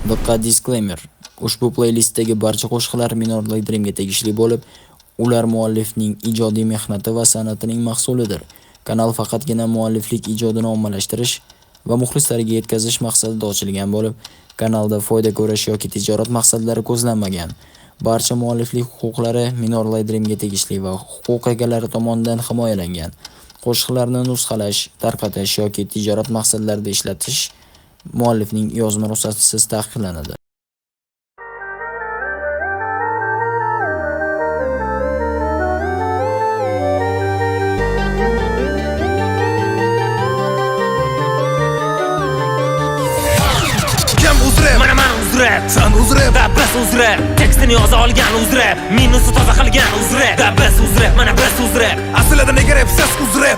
Diqqat disclaimer. Ushbu playlistdagi barcha qo'shiqlar Minorly Dreamga tegishli bo'lib, ular muallifning ijodiy mehnati va san'atining mahsulidir. Kanal faqatgina mualliflik ijodini ommalashtirish va muxlislarga yetkazish maqsadida ochilgan bo'lib, kanalda foyda ko'rish yoki tijorat maqsadlari ko'zlanmagan. Barcha mualliflik huquqlari Minorly Dreamga tegishli va huquq egalari tomonidan himoyalangan. Qo'shiqlarni nusxalash, tarqatish yoki tijorat maqsadlarida ishlatish muallifning yozma ruxsatisiz taqiqlanadi. San uzrep, da biz uzrep, tekstini yoza olgan uzrep, minusi toza qilgan uzrep, da biz uzrep, mana biz uzrep. Aslida nega rap ses uzrep,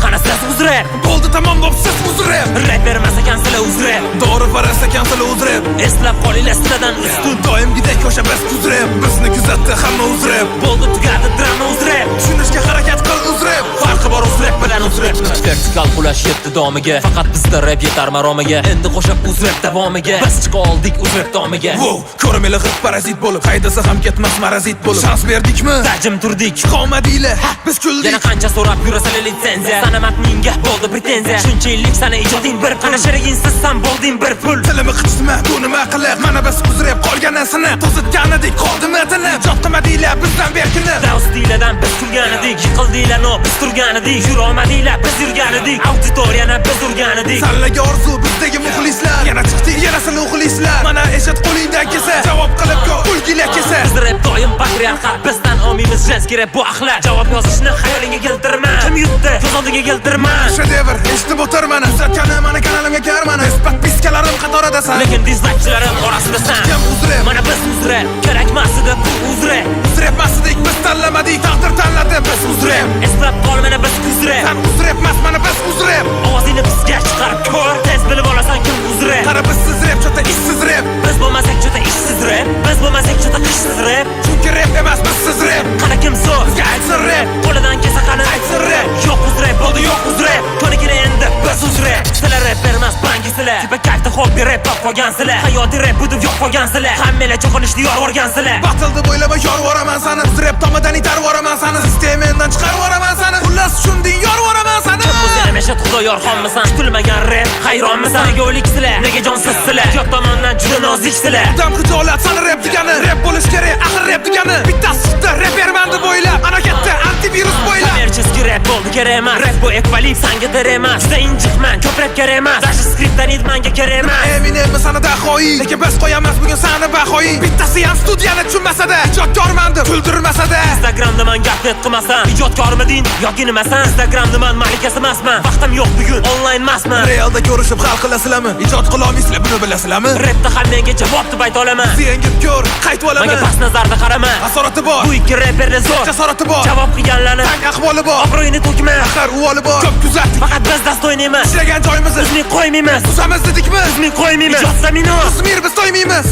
qana ses uzrep, bo'ldi tamom bo'p ses uzrep. Rap bermas ekan sizlar uzrep, Doğru faras ekan sizlar uzrep. eslab qolinglar sizlardan ustun. Doimgidek o'sha biz uzrep, bizni kuzatdi hamma uzrep. Bo'ldi tugadi drama uzrep, Tushunishga harakat qil uzrep. farqi bor uzrep bilan uzrep. Vertikal qulash yetdi domiga, faqat bizda rap yetar maromiga. Endi qo'shib uzrep davomiga, biz chiqa oldik uzrep tomiga. Wow, ko'rmeli hid parazit bo'lib, haydasa ham ketmas marazit bo'lib. Shans berdikmi? Tajim turdik, Qomadiylar, biz kuldik. yana qancha so'rab yurasan litsenziya. Sanamat menga bo'ldi pretenziya. Shuncha yillik sana ijoding bir qana sherigingsiz san bo'lding bir pul. Tilimi qichitma, bu nima qilib? Mana biz uzrep qolganin sinib, to'zitganidek qoldimi tinib. Jotqimadinglar bizdan berkinib. Daustiylardan biz turgan edik, yiqildinglar no biz turgan edik. Yurolmadinglar biz yurgan edik, auditoriyani biz urgan edik. Sanlarga orzu bizdagi muxlislar, yana chiqdik yanasini uxlislar. Mana eshit qo'lingdan kelsa, javob qilib ko'r ulgilar kelsa. Biz rap doim patriarxat, bizdan omimiz jenskiy rap bu axlat. Javob yozishni xayolingga keltirma, kim yutdi ko'z oldiga keltirma. Shedevr, eshitib o'tirmani, uzatgani mana kanalimga kirmani. Isbat piskalarim qatoridasan, Lekin dizlaychilarim orasidasan. kim uzrep? Mana biz uzrep, kerakmas edi bu uzrep. Uzrep masdik, biz tanlamadik, taqdir tanladi, biz uzrep. Eslab qol mana biz uzrep. Sen uzrep mas, mana biz uzrep. Ovozingni bizga chiqarib ko'r, tez bilib olasan kim uzrep. Qara bizsiz rep, chota ishsiz rep. Biz bo'lmasak juda ishsiz rap, biz bo'lmasak juda qishsiz rap. Chunki rep emas, bizsiz rep. Qana kim so'z, Bizga aytsin rep, qo'lidan kelsa qani aytsin rep. yo'q uzrep, bo'ldi yo'q uzrep. Ko'nikini endi biz uzrep. Sizlar rap bermas bangisizlar, tipa kayfda hobbi rap top qolgansizlar. Hayotiy rap budib yo'q qolgansizlar, hammalar cho'qinishni yor o'rgansizlar. Batildi bo'ylab yorvoraman sani, uzrep tomidan itarvoraman sani, sistemdan chiqarvoraman sani. Xullas shunding yorvoraman sani. O'zingni meshat xudo yorxonmisan, kutilmagan rap hayronmisan. Nega o'liksizlar, nega jonsiz-sizlar, yot tomondan juda noziksizlar. Dam xijolat sani rep degani, rep bo'lish kerak, axir rep degani. Bittasi chiqdi, rep bermandi bo'ylab, ana ketdi antivirus bo'ylab. Kommerchеский rap bo'ldi kerak emas, rap bu ekvalib sanga kerak emas. Juda injiqman, ko'p rap kerak emas, даже skriptdan idmanga kerak emas. Eminem sani dahoyi, lekin biz qo'yamiz bugun sani bahoyi. Bittasi ham studiyani tushunmasa-da, ijodkormandi kuldirmasa-da. Instagramda men gap qilmasam, ijodkormiding yoki nimasan? Instagramda men malikasi emasman, vaqtim yo'q bugun, onlayn emasman. Realda ko'rishib hal qilasizlarmi? Ijod qilolmaysizlar, buni bilasizlarmi? Rapda ham menga javob deb ayta olaman. Yengib ko'r, qaytib olaman. Menga past nazarda qarama, Asorati bor, bu ikki rapperda zo'r, jasorati bor, javob qilganlarni tang ahvoli bor, obro'yini to'kma. axir uvoli bor. Ko'p kuzatdik, Faqat biz dastoyni emas, ishlagan joyimizni bizning qo'ymaymiz, tuzamiz dedikmi? bizning qo'ymaymiz. Ijod zamini Izmir biz to'ymaymiz.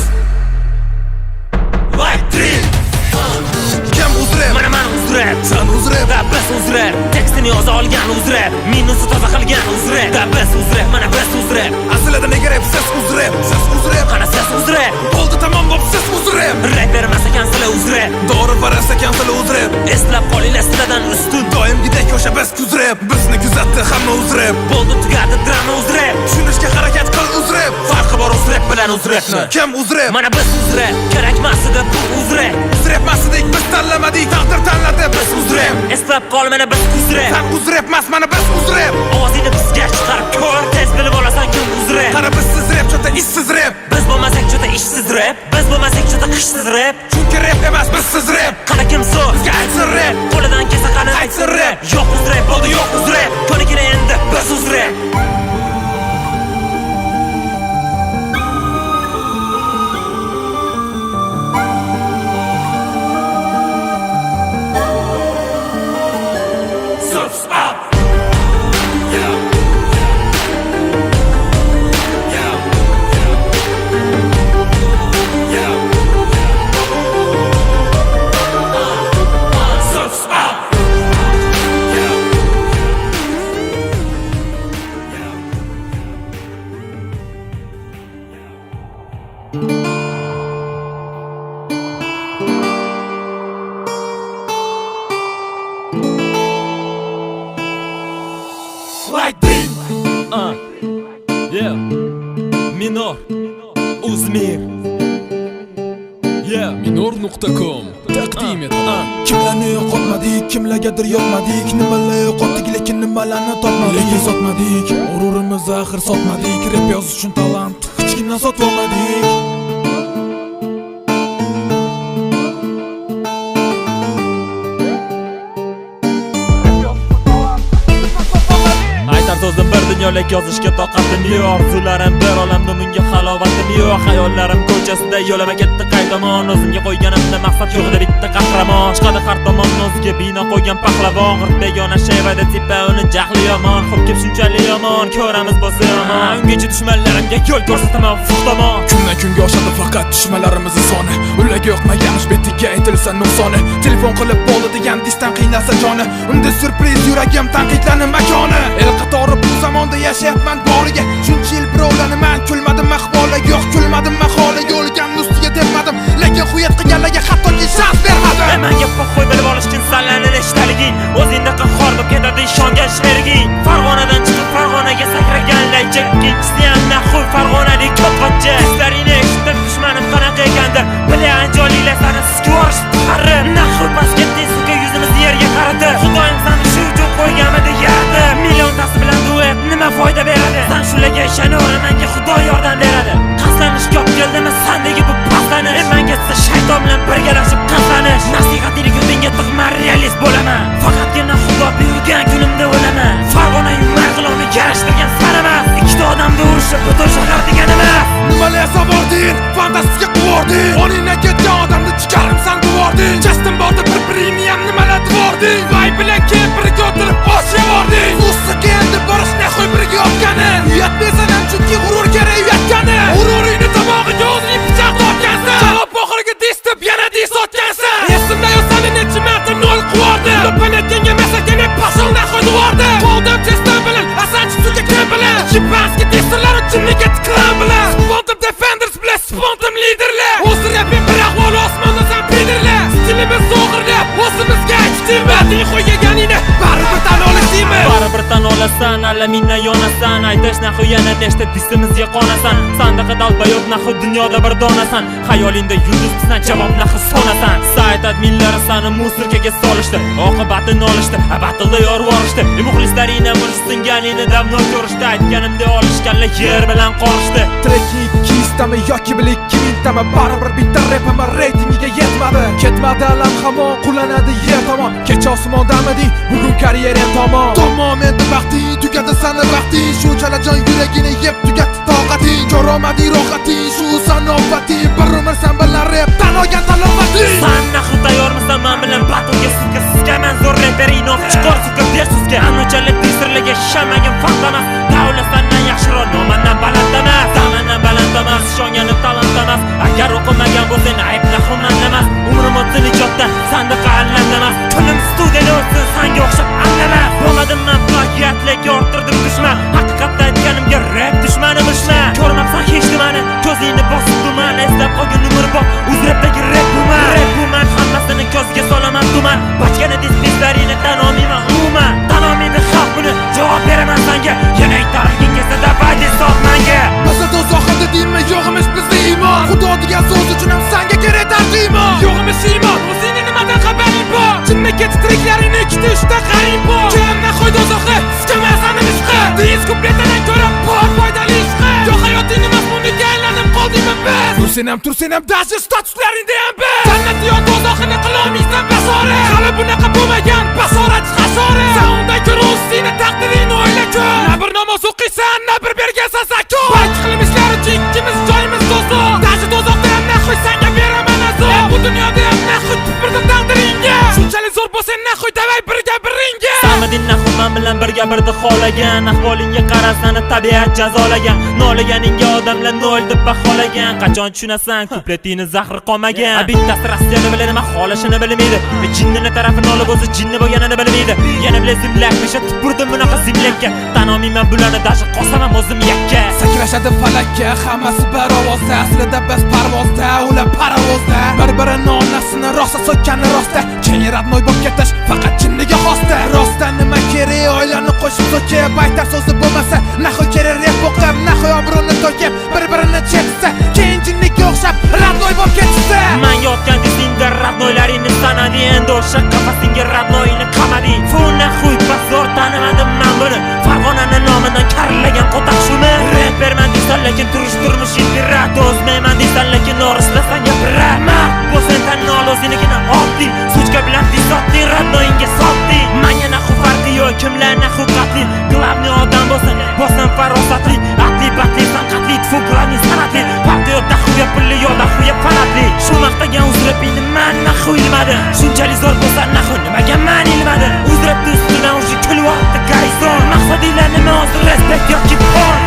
Like dream. Kim uzrep? Mana men uzrep, San uzrep, da biz uzrep, tekstini yoza olgan uzrep, minusi toza qilgan uzrep, da biz uzrep, mana biz uzrep. aslida nega rap ses uzrep? Qana ses uzrep, Bo'ldi tamom bo'p ses uzrep. rap bermas ekan sizlar uzrep. Doğru faras ekan sizlar uzrep. Eslab qolinglar sizlardan ustun. Doimgidek o'sha biz uzrep, bizni kuzatdi hamma uzrep. Bo'ldi tugadi drama uzrep, Tushunishga harakat qil uzrep. farqi bor uzrep bilan uzrepni. Kim uzrep? Mana biz uzrep, kerakmas edi bu uzrep. Uzrep masdik, biz tanlamadik, taqdir tanladi, biz uzrep. Eslab qol mana biz uzrep. Sen uzrep mas, mana biz uzrep. Ovozingni bizga chiqarib ko'r, tez bilib olasan kim uzrep. Qara bizsiz rep, chota ishsiz rep. Biz bo'lmasak juda ishsiz rap, biz bo'lmasak juda qishsiz rap. Chunki rep emas, bizsiz rep. Qana kim so'z, Bizga aytsin rep, qo'lidan kelsa qani aytsin rep. yo'q uzrep, bo'ldi yo'q uzrep. Ko'nikini endi biz uzrep. Surf's up. Surf's up. Like this. Yeah. Minor. Uzmir. Yeah. Minor.com taqdim etadi. Kimlarni yo'qotmadik, kimlargadir yo'qmadik, nimalar yo'qotdik, lekin nimalarni topmadik. Lekin sotmadik, g'ururimizni axir sotmadik, rep yozish uchun talant hech kimdan sotib olmadik. Aytar so'zim bir dunyolik yozishga toqatim yo'q. Orzularim bir olamda bunga halovatim yo'q. Xayollarim ko'chasida yo'lama ketdi qay tomon. O'zimga qo'yganimda maqsad yo'qda bitta qahramon. Chiqadi har tomon o'ziga bino qo'ygan pahlavon. G'irt begona shayvada tipa uni jahli yomon. Xo'p kep shunchalik yomon, ko'ramiz bo'lsa yomon. Ungacha dushmanlarimga yo'l ko'rsataman fuqtomon. Kundan kunga oshadi faqat dushmanlarimizni soni. Ularga yoqmaganmish betiga aytilsa nuqsoni. Telefon qilib bo'ldi degan disdan qiynalsa joni. Unda surpriz yuragim tanqidlarning makoni. El qatori bu zamonda yashayapman boriga. Shuncha yil birovlarman kulmadim ahvoli. Yo'q kulmadim maholi. Yo'lgan ustiga tepmadim, lekin xuyat qilganlarga hattoki shans bermadim. Menga qo'y bilib olish uchun sanlarni eshitaliging. O'zingda qahhor bo'lib ketadi ishongan sheriging. Farg'onadan chiqib Farg'onaga sakraganlar chekkinchisi ham naxur Farg'onalik ko'pqatcha. Sizlaringni eshitib dushmanim qanaqa ekandir. Bilan joninglar sani sizga yorishib chiqarib. Naxur pasketding suvga yuzimizni yerga qaratib. Xudoyim seni shu uchun qo'yganmidi yaratib. Milliontasi bilan duet nima foyda beradi? Sen shularga ishonaver, menga Xudo yordam beradi. Qaslanish ko'p keldimi sendagi bu paslanish? Menga siz shayton bilan birgalashib qaslanish. Nasihatingni ko'zingga tiqma, realist bo'laman. Faqatgina Xudo buyurgan kunimda o'laman. Farg'ona yumar qiloni yarashtirgan saramas. Ikkita odamni urushib butun shahar degan emas. Nimalar sabording, fantastika quvording. Oningdan ketgan odamni chiqarib san duvording. Justin bordi bir-biringni ham nimalar duvording. Vay bilan kempirga o'tirib osh yevording. Ustiga endi borishni qo'y birga yotgani. Uyat besadan chunki g'urur kerak uyatgani. G'ururingni tomog'iga o'zing pichoq tortgansan. Javob oxiriga distib yana dis otgansan. Esimda yo'q seni necha marta nol quvordi. Lopanetga masakani pashonda qo'ydivordi. Qo'ldan testan bilan asanchi suvga kim bilan. Chipanski testerlar uchun nega tikran bilan. Quantum defenders bilan quantum liderlar. O'zi rapin bir ahvol osmonda san pidirlar. Stilimiz zo'g'irlab o'zimizga aytdim. Bading qo'yganingni baribir tan olasizmi? Baribir tan olasan, alamindan yonasan. Aytash nahu yana nechta distimizga qonasan. Sandiqda dalbayob nahu dunyoda bir donasan. Xayolingda yulduz bizdan javob nahu sonasan. Sayt adminlari sani musiqaga solishdi. Oqibatini olishdi, abatilda yorvorishdi. Muxlislaringni mursinganingni damno ko'rishdi. Aytganimda olishganlar yer bilan qorishdi. Treki 200tami yoki 2000tami baribir bitta repama reytingiga yetmadi. Ketmadi alam hamon qulanadi yer tomon. Kecha osmondamiding, bugun karyera tomon. Tamom endi vaqting tugadi sani vaqting. Shunchalar jon yuragini yeb tugatdi toqating. Ko'rolmading rohating, shu sanovating. Bir umr sen bilan repdan olgan talovating. Sen nahu tayyormisan men bilan battlega sizga men zo'r reperin of chiqor sizga bersizga. Anchalik pisirlarga ishonmagan faqdamas. Davlat sendan yaxshiroq nomandan baland emas. Zamandan baland emas, ishonganim talant emas. Agar o'qimagan bo'lsang ayb nahu menda emas. Umrim o'tsin ijodda sandiq allandamas. Kunim studiyada o'tsin senga o'xshab andamas. Bo'lmadim men plagiatlik orttirdim dushman. Haqiqatda aytganimga rap dushmanim ishlar. Ko'rmabsan hech nimani, ko'zingni bosib tuman. Eslab qolgan umrbod uzrapdagi rap buman. Rap buman hammasini ko'zga solaman tuman. Bachkana displarini tan olmayman umuman. Tan olmaydi xalq buni javob beraman senga. Yana aytaringin kelsa davay so'z menga. Bizda do'zaxda deymi yo'qmish bizda iymon. Xudo degan so'z uchun ham senga kerak tarjimon. Yo'qmish iymon, o'zingni nimadan xabaring bor? Chinmakka titriklaringni ikkita uchta qaring bor. Kimni qo'ydi do'zaxda, sizga sani ishqi. Deyiz kupletadan ko'ra bor foydali ishqi. Yo'q hayotingni mazmuniga aylanib qoldingmi biz? Tursen ham dashi statuslaringda ham biz. Jannatni yo do'zaxini qilolmaysan basora. Hali bunaqa bo'lmagan basorat hasora. Sen undan ko'ra o'zingni taqdiringni o'yla ko'r. Na bir namoz o'qiysan, na bir bergansan zakot. Balki qilmishlar uchun ikkimiz joyimiz do'zax. Dashi do'zaxda ham naxoy senga beraman azob. Bu dunyoda ham naxoy tupurdim taqdiringga. Shunchalik zo'r bo'lsa naxoy davay birga biringga. Samidin nahu men bilan birga gapirdi xolagan. Ahvolingga qarasani tabiat jazolagan. Nolaganingga odamlar nol deb baholagan. Qachon tushunasan kupletingni zahri qolmagan. Bittasi Rossiyani biladi, men xolashini bilmaydi. Jinnini tarafini olib o'zi jinni bo'lganini bilmaydi. Yana bile zimlakmisha tupurdim bunaqa zimlakka. Tan olmayman bularni dashi qosaman o'zim yakka. Sakrashadi falakka, hammasi bir ovozda. Aslida biz parvozda, ular parovozda. Bir-birini onasini rosa so'kkani rostda. Keyin radnoy bo'lib ketish faqat jinniga xosda. Rostda nima kerak, oylarni qo'shib so'kib, baytar so'zi bo'lmasa, naxo kerak rep o'qib, naxo obro'ni to'kib, bir-birini chetsa, keyin jinniga o'xshab radnoy bo'lib ketsa. Men yotgan dizingda radnoylaringni sanadi, endi o'sha qafasingga radnoyini qamadi. Funa xuy pasor tanimadim men buni. Farg'onani nomidan karillagan qo'taq shumi. Reperman deysan lekin turmush impirat. O'zmayman deysan lekin o'rislasan gapirar. Bu sen tanni ol o'zinigina oddiy. Suchka bilan dizotdi radnoyinga sotdi. Men yana xufardi yo'q kimlarni huquqatli. Glavniy odam bo'lsan farosatli. Atli batli sanqatli tufuklarni sanatli. Partiyada xuya pulli yo'da xuya fanatli. Shu maqtagan uzrapini men naxu ilmadi. Shunchalik zo'r bo'lsa naxu nimaga men ilmadi. Uzrapdi ustidan o'sha kulvatdi garison. Maqsadinglar nima o'zi respekt yoki pon.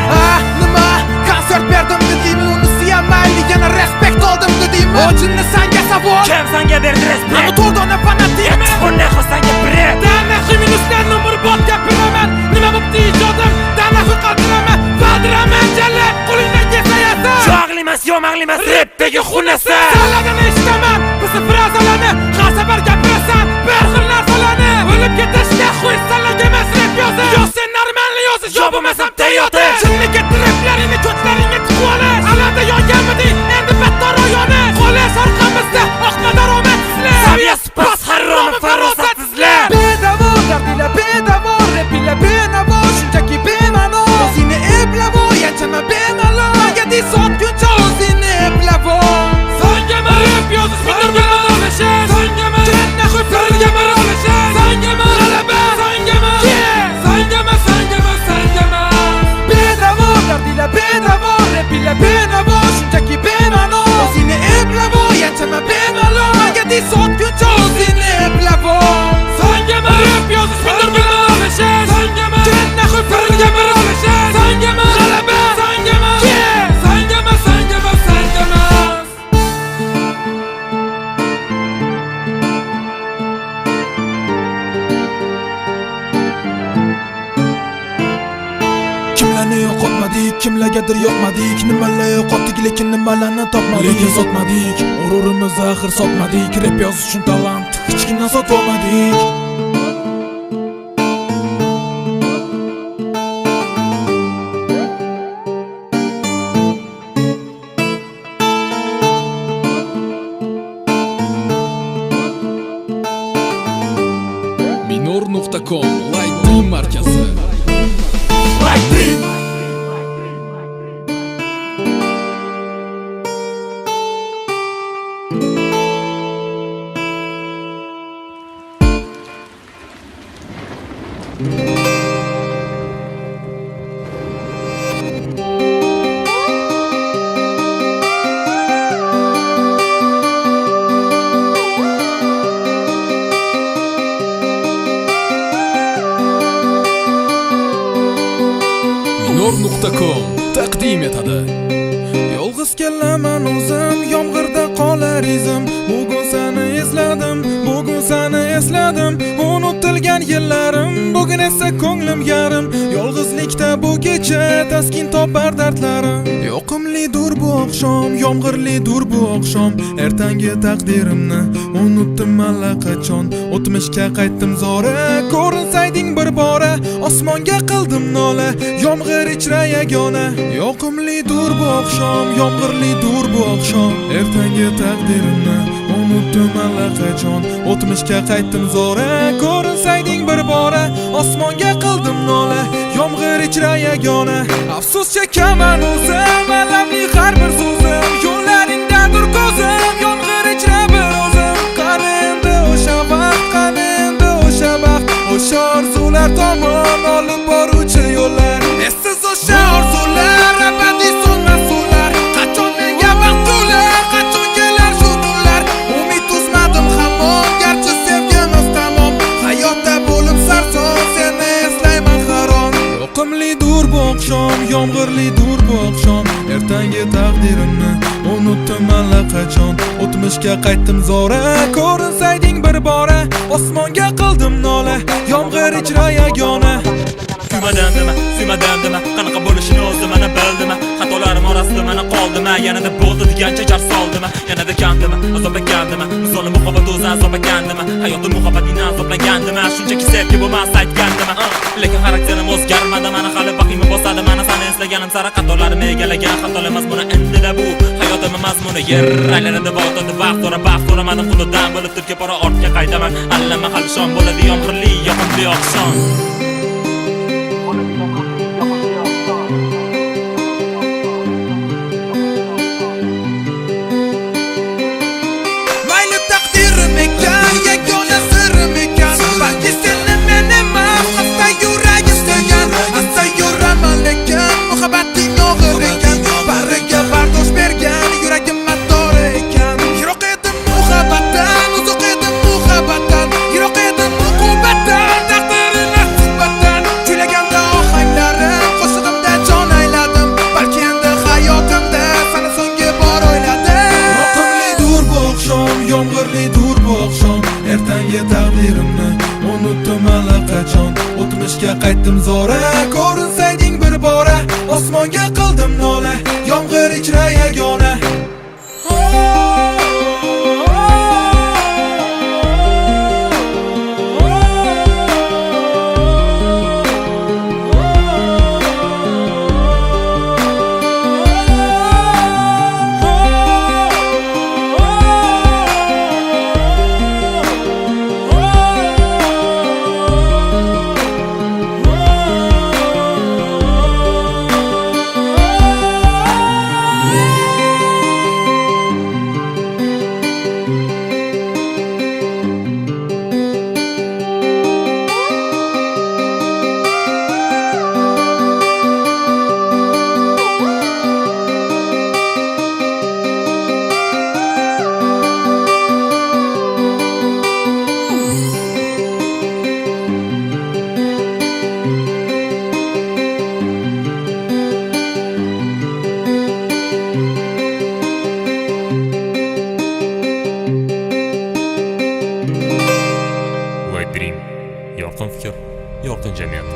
Nima konsert berdim dedingmi, unisi ham mayli, yana respekt oldim dedingmi? O jinni senga savol, Kim senga berdi respekt? Ana to'rdona fanatiymi? Bunday xosanga biret. Dana minusdan umrbod gapiraman. Nima bo'pti ijodim? Dana qildiraman, badiraman jalla. Qo'lingdan kelsa yasa. Jo'g'limas, yo'mag'limas, repdagi xunasa. Saladan eshitaman, bizni frazalarni har safar gapirasan, bir xil narsalarni. O'lib ketishga xuy salag emas rep yozish. Yo sen normalni yozish, yo bo'lmasam Toyota. Jinni ketiraplaringni ko'chlaringga tiqib olish. Alada yonganmiding, endi battar oyoni. Qo'lish orqamizda oqma daromad sizlar. Saviyasi past harom farosatsizlar. Bedavo dardinglar bedavo, repinglar benavo, shunchaki bema'no. O'zingni eplavo, yanchama bemalol. Menga deb sotguncha o'zingni eplavo. Sangama rep yozish, men bilan olishish. Sangama jinni xufirga biralishish. Sangama g'alaba, sangama sangama. Bedavo dardinglar bedavo, repinglar benavo, shunchaki bema'no. O'zingni eplavo, yanchama bemalol. Menga deb sotguncha o'zingni eplavo. Sangama rep yozish, men bilan olishish. Sangama jinni xufirga biralishish. Sangama g'alaba, sangama Kimlarni yo'qotmadik, kimlargadir yoqmadik. Nimalar yo'qotdik, lekin nimalarni topmadik. Lekin sotmadik, g'ururimizni axir sotmadik. Rep yozish uchun talant kichkina sotib olmadik. Minor.com Light markasi. Minor.com taqdim etadi. Yolg'iz kelaman o'zim, yomg'irda qolar izim. Bugun seni esladim, unutilgan yillarim. Bugun esa ko'nglim yarim. Yolg'izlikda bu kecha taskin topar dardlarim. Yoqimlidir bu oqshom, yomg'irlidir bu oqshom. Ertangi taqdirimni unutdim allaqachon. O'tmishga qaytdim zora, ko'rinsayding bir bora. Osmonga qildim nola, yomg'ir ichra yagona. Yoqimlidir bu oqshom, yomg'irlidir bu oqshom. Ertangi taqdirimni unutdim allaqachon. O'tmishga qaytdim zora, ko'rinsayding bir bora. Osmonga qildim nola, yomg'ir ichra yagona. Afsus chekaman o'zim, alamli har bir so'zim. Yo'llaringdadir ko'zim, yomg'ir ichra bir o'zim. Qani endi o'sha vaqt, qani endi o'sha baxt. O'sha orzular tomon olib boruvchi yo'llar. Essiz o'sha orzular, abadiy so'nmas suvlar. Qachon menga vaqt to'lar, qachon kelar shu kunlar. Umid uzmadim hamon, garchi sevgimiz tamom. Hayotda bo'lib sarson, seni eslayman unutdim allaqachon. O'tmishga qaytdim zora, ko'rinsayding bir bora. Osmonga qildim nola, yomg'ir ichra yagona. Suymadim dema, qanaqa bo'lishini o'zim mana bildim. Xatolarim orasida mana qoldim. Yanada bo'ldi degancha jar soldim. Yanada kamdim, azob ekandim. Misoli muhabbat o'zi azob ekandim. Hayotim muhabbatini azoblagandim. Shunchaki sevgi bo'lmas aytgandim. Lekin xarakterim o'zgarmadi. Mana hali vahima bosadi. Mana seni eslaganim sari xatolarim egallagan. Xato emas buni endida bu. Hayotim mazmuni yer aylanadi vaqtida vaqt so'ramadim xudodan bo'lib turga bora ortga qaytaman. Allama hali shom bo'ladi yomg'irli, yoqimli oqshom. Mayli taqdirim ekan, yagona sirim ekan. Balki seni men emas, asta yurag istagan. Asta yuraman lekin muhabbating og'ir ekan. Bariga bardosh bergan, yuragim mator ekan. Yiroq edim muhabbatdan, uzoq edim muhabbatdan. Yiroq edim uqubatdan, taqdirim suhbatdan. Kuylaganda ohanglarim, qo'shig'imda jon ayladim. Balki endi hayotimda sana so'nggi bor o'yladim. Yoqimlidur bu oqshom, yomg'irlidur bu oqshom. Ertangi taqdirimni unutdim allaqachon. O'tmishga qaytdim zora, ko'rinsayding bir bora. Osmonga qildim nola, yomg'ir ichra yagona. White Dream, yorqin fikr, yorqin jamiyat.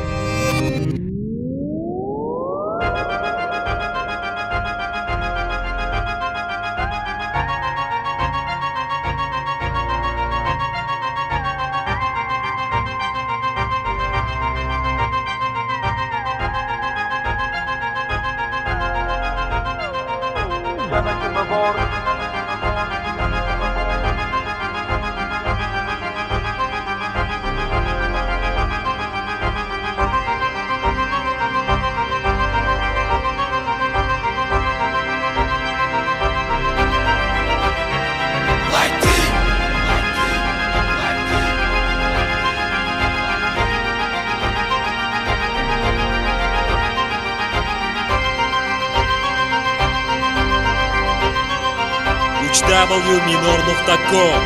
www.minor.com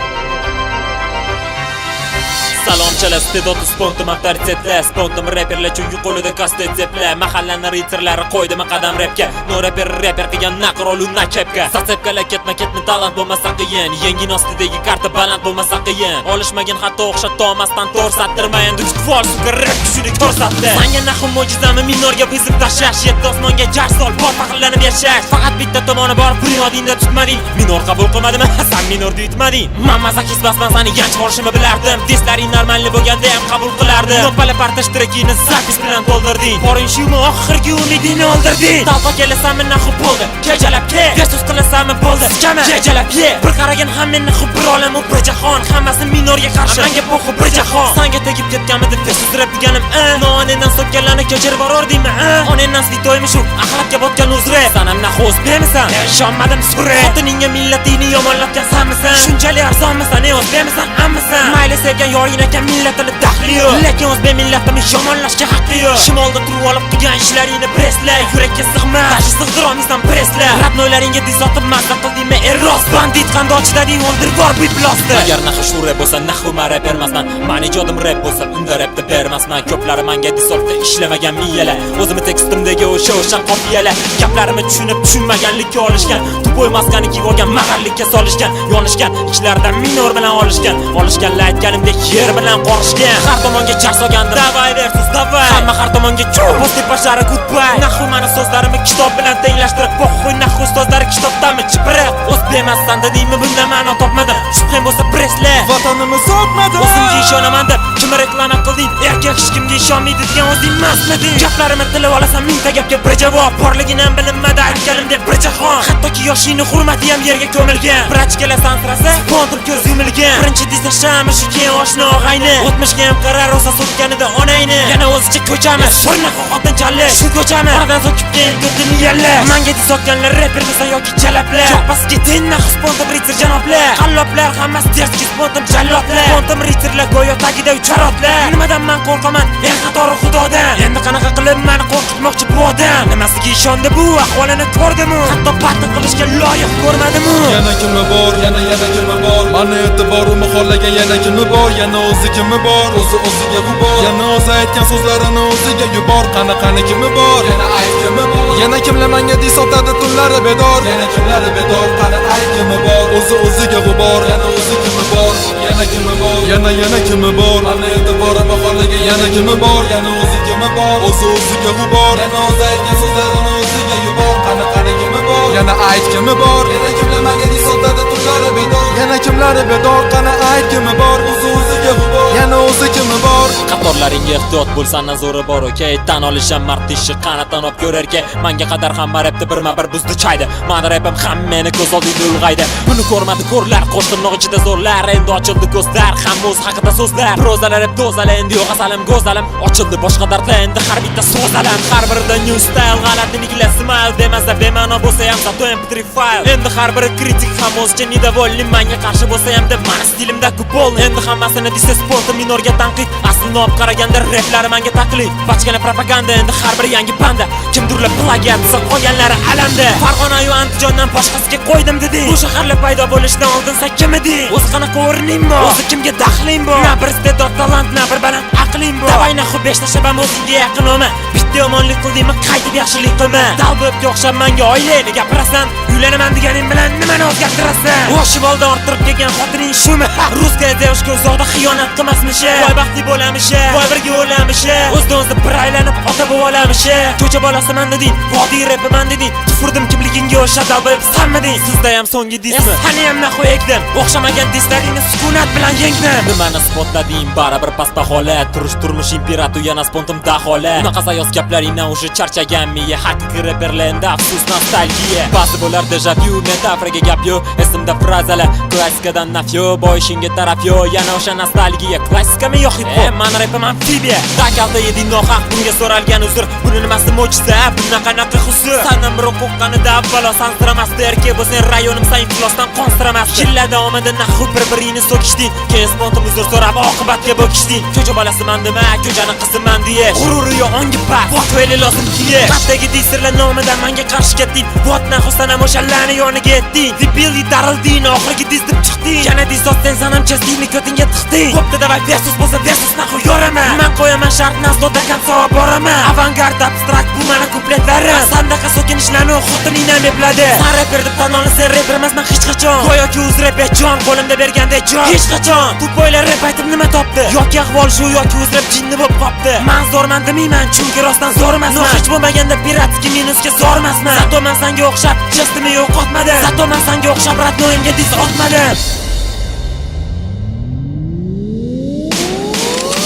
Salomchalar, istedod spontam avtoritetlar, spontam reperlar chunki qo'lida kastetseplar. Mahallani ritrlari qo'ydimi qadam rapga. No reper qilgan naqrolu nakepga. Satsepkalar ketma-ketma talant bo'lmasa qiyin. Yengin ostidagi karta baland bo'lmasa qiyin. Olishmagan hatto o'xshat tomasdan to'rsattirmayin. Duch kvolsuga rap kuchini ko'rsatdi. Sanga nahum mo'jizami minorga bezib tashlash. Yetti osmonga jar sol, bor faqirlanib yashash. Faqat bitta tomoni bor, primadinda tutmading. Minor qabul qilmadimi? San minorni yutmading. Mamazakis basman sani yanch borishimni bilardim. Deslaring normalni bo'lganda ham qabul qilardi. Nopala partash trekini zapis bilan to'ldirding. Porinshimi oxirgi umidingni o'ldirding. Talpa kelasanmi nahub bo'ldi. Kejalab ke, versus qilasanmi bo'ldi. Skama, kejalab ye. Bir qaragan hammani xub bir olam bir jahon. Hammasi minorga qarshi. Menga bu xub bir jahon. Sanga tegib ketganmidi versus rap deganim. No'anendan so'kkanlarni kechirib borordingmi? Onendan svitoymi shu? Axlatga botgan uzre. Sanam naxos bemisan? Ishonmadim sure. Xotiningga millatini yomonlatgan sanmisan? Shunchalik arzonmisan? O'z bemisan? Ammisan? Mayli sevgan yoringni ekan millatini daxli yo'q. Lekin o'zbek millatini yomonlashga haqqi yo'q. Shimolda turib olib qilgan ishlaringni presla, yurakka sig'mas, tashi sig'dira olmaysan presla. Rap no'ylaringga diz otib mazza qildingmi eros? Bandit qandochidading o'ldirib bor biplosdi. Agar nahv shu rap bo'lsa, nahv mara bermasman. Mani ijodim rap bo'lsa, unda rapni bermasman. Ko'plari menga diz otdi, ishlamagan miyalar. O'zimni tekstimdagi o'sha qofiyalar, gaplarimni tushunib tushunmaganlikka olishgan. Tupoy maskani kiyib olgan mahallikka solishgan, yonishgan, ichlaridan minor bilan olishgan. Olishganlar aytganimdek yer bilan qorishgan. Har tomonga jar solgandim. Davay versus davay. Hamma har tomonga cho'p, postib bashara goodbye. Nahv mani so'zlarimni kitob bilan tenglashtirib, qo'y nahv ustozlari kitobdanmi chipirib. O'z demasdan dedingmi bunda ma'no topmadim. Shubham bo'lsa presla. Vatanimni sotmadim. O'zimga ishonaman deb kim reklama qilding? Erkak hech kimga ishonmaydi degan o'zing emasmiding? Gaplarimni tilib olasan mingta gapga bir javob. Borligini ham bilinmadi aytganimdek bir jahon. Hattoki yoshingni hurmati ham yerga ko'milgan. Vrach kelasan sirasa, kontur ko'z yumilgan. Birinchi dizlashami shu keyin oshna og'ayni. O'tmishga ham qarar rosa sotganida onayni. Yana o'zicha ko'chamiz. So'rna xotin challi. Shu ko'chami. Oradan so'kib keyin ko'tini yalla. Menga diz otganlar rapper desa yoki chalaplar. Cho'pasiga tenna xuspontim ritser janoblar. Qalloblar hammasi terski spontim jallodlar. Spontim ritserlar go'yo tagida ucharotlar. Nimadan men qo'rqaman? Men qatori xudodan. Endi qanaqa qilib meni qo'rqitmoqchi bu odam? Nimasiga ishondi bu ahvolini ko'rdimu? Hatto batni qilishga loyiq ko'rmadimu? Yana kimi bor, yana kimi bor. Mani e'tiborimni xohlagan yana kimi bor, yana o'zi kimi bor, o'ziga g'ubor. Yana o'zi aytgan so'zlarini o'ziga yubor. Qanaqani kimi bor, yana ayt kimi bor. Yana kimlar menga diz otadi tunlari bedor. Yana kimlari bedor, qani ayt kimi bor, o'ziga g'ubor. Yana o'zi kimi bor, yana kimi bor. Yana kimi bor. Mani e'tiborimni xohlagan yana kimi bor, yana o'zi kimi bor, o'ziga g'ubor. Yana o'zi aytgan so'zlarini o'ziga yubor. Qanaqani kimi bor, yana ayt kimi bor. Yana kimlar menga diz otadi tunlari bedor. Yana kimlari bedor, qani ayt kimi bor, o'ziga g'ubor. Yana o'zi kimi bor. Qatorlaringga ehtiyot bo'lsan nazori bor okey. Tan olisham mard ishi qanotdan olib ko'rarka. Menga qadar hamma rapni birma-bir buzdi chaydi. Mani rapim hammani ko'z oldida ulg'aydi. Buni ko'rmadi ko'rlar, qo'shtirnoq ichida zo'rlar. Endi ochildi ko'zlar, hamma o'z haqida so'zlar. Prozalar rap do'zalar, endi yo'q asalim go'zalim. Ochildi boshqa dardlar, endi har bitta so'zalam. Har birida new style, g'alatiliklar smile demasa bema'no bo'lsa ham zato mp3 file. Endi har biri kritik ham o'zicha недовольный. Menga qarshi bo'lsa ham deb mani stilimda kupol. Endi hammasini disa sportim minorga tanqid. Aslini olib qaraganda raplari menga taqlid. Bachkana propaganda, endi har bir yangi banda. Kimdirlar plagiat desa qolganlari alamda. Farg'ona-yu Andijondan boshqasiga qo'ydim deding. Bu shaharlar paydo bo'lishidan oldin sen kim eding? O'zi qanaqa o'rning bor? O'zi kimga daxling bor? Na bir istedod talant, na bir baland aqling bor. Davay nahv 5 tashlab ham o'zingga yaqin olma. Bitta yomonlik qildingmi, qaytib yaxshilik qilma. Dalbobga o'xshab menga oilayni gapirasan. Uylanaman deganing bilan nimani o'zgartirasan? O'shimolda orttirib kelgan xotining shumi? Ruskaya devishga uzoqda xiyonat qilmasmish? Voy baxtli bo'lamish, voy birga o'lamish. O'zdan o'zi bir aylanib ota bo'lib olamish. Ko'cha bolasiman deding, vodiy rapiman deding. Tufurdim kimligingga o'sha dalbob sanmading. Sizda ham so'nggi dismi? Qani ham nahv ekdim. O'xshamagan dislaringni sukunat bilan yengdim. Nimani isbotlading? Baribir past baholat. Turmush imperator yana spontimda holat. Unaqa sayoz gaplaringdan o'sha charchagan miya. Haqiqiy reperlenda afsus nostalgiya. Ba'zi bo'lar deja vu, metaforiga gap yo'q. Esimda frazalar, klassikadan nafyo, boyishingga taraf yo'q. Yana o'sha nostalgiya. Klassikami yo'q hip-hop? Men rapim amfibiya. Dakalda yeding nohaq, bunga so'ralgan uzr. Buni nimasi mo'jiza? Bunaqanaqa huzur. Sanam bir qo'qqanida avvalo sansiramasdi. Erkak bo'lsang rayonim san iflosdan qonstiramasdi. Yillar davomida nahv bir-biringni so'kishding. Keyin spontan uzr so'rab oqibatga bo'kishding. Ko'cha bolasiman dema, ko'chani qiziman deya. G'ururi yo'q ongi bak. Bot veli lozim kiye. Qatdagi disirlar nomidan menga qarshi ketding. Bot nahv sanam o'shalarni yoniga etding. Debil darilding, oxirgi diz deb chiqding. Yana diz otsan sanam chasdingni ko'tingga tiqding. Bo'pti davay versus bo'lsa versus nahv yo'raman. Men qo'yaman shart nazdoda kam savob boraman. Avangard abstrakt bu meni kupletlarim. Sandaqa so'kinishlarni xotiningdan epladi. Sen rapper deb tan olinsa rapper emasman hech qachon. Go'yoki o'z rap jon qo'limda berganda jon. Hech qachon tupoylar rap aytib nima topdi? Yoki ahvol shu yoki o'z rap jinni bo'lib qopdi. Men zo'rman demayman, chunki rostdan zo'r emasman. Hech bo'lmaganda piratski minusga zo'r emasman. Zato men senga o'xshab chestimi yo'qotmadim. Zato men senga o'xshab radnoyimga diz otmadim.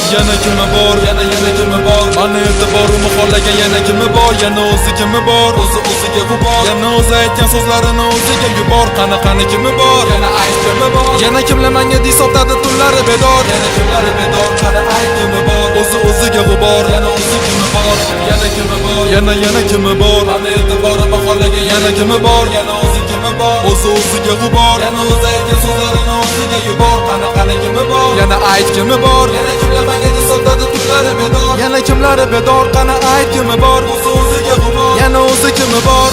Yana kimi bor, yana kimi bor. Mani e'tiborimni xohlagan yana kimi bor, yana o'zi kimi bor, o'ziga g'ubor. Yana o'zi aytgan so'zlarini o'ziga yubor. Qanaqani kimi bor, yana ayt kimi bor. Yana kimlar menga diz otadi tunlari bedor. Yana kimlari bedor, qani ayt kimi bor, o'ziga g'ubor. Yana o'zi kimi bor, yana kimi bor. Yana kimi bor. Mani e'tiborimni xohlagan yana kimi bor, yana o'zi kimi bor, o'ziga g'ubor. Yana o'zi aytgan so'zlarini o'ziga yubor. Qanaqani kimi bor, yana ayt kimi bor? Yana kimlar menga sotadi tunlari bedor? Yana kimlar bedor? Qani ayt kimi bor? O'ziga g'ubor, yana o'zi kimi bor?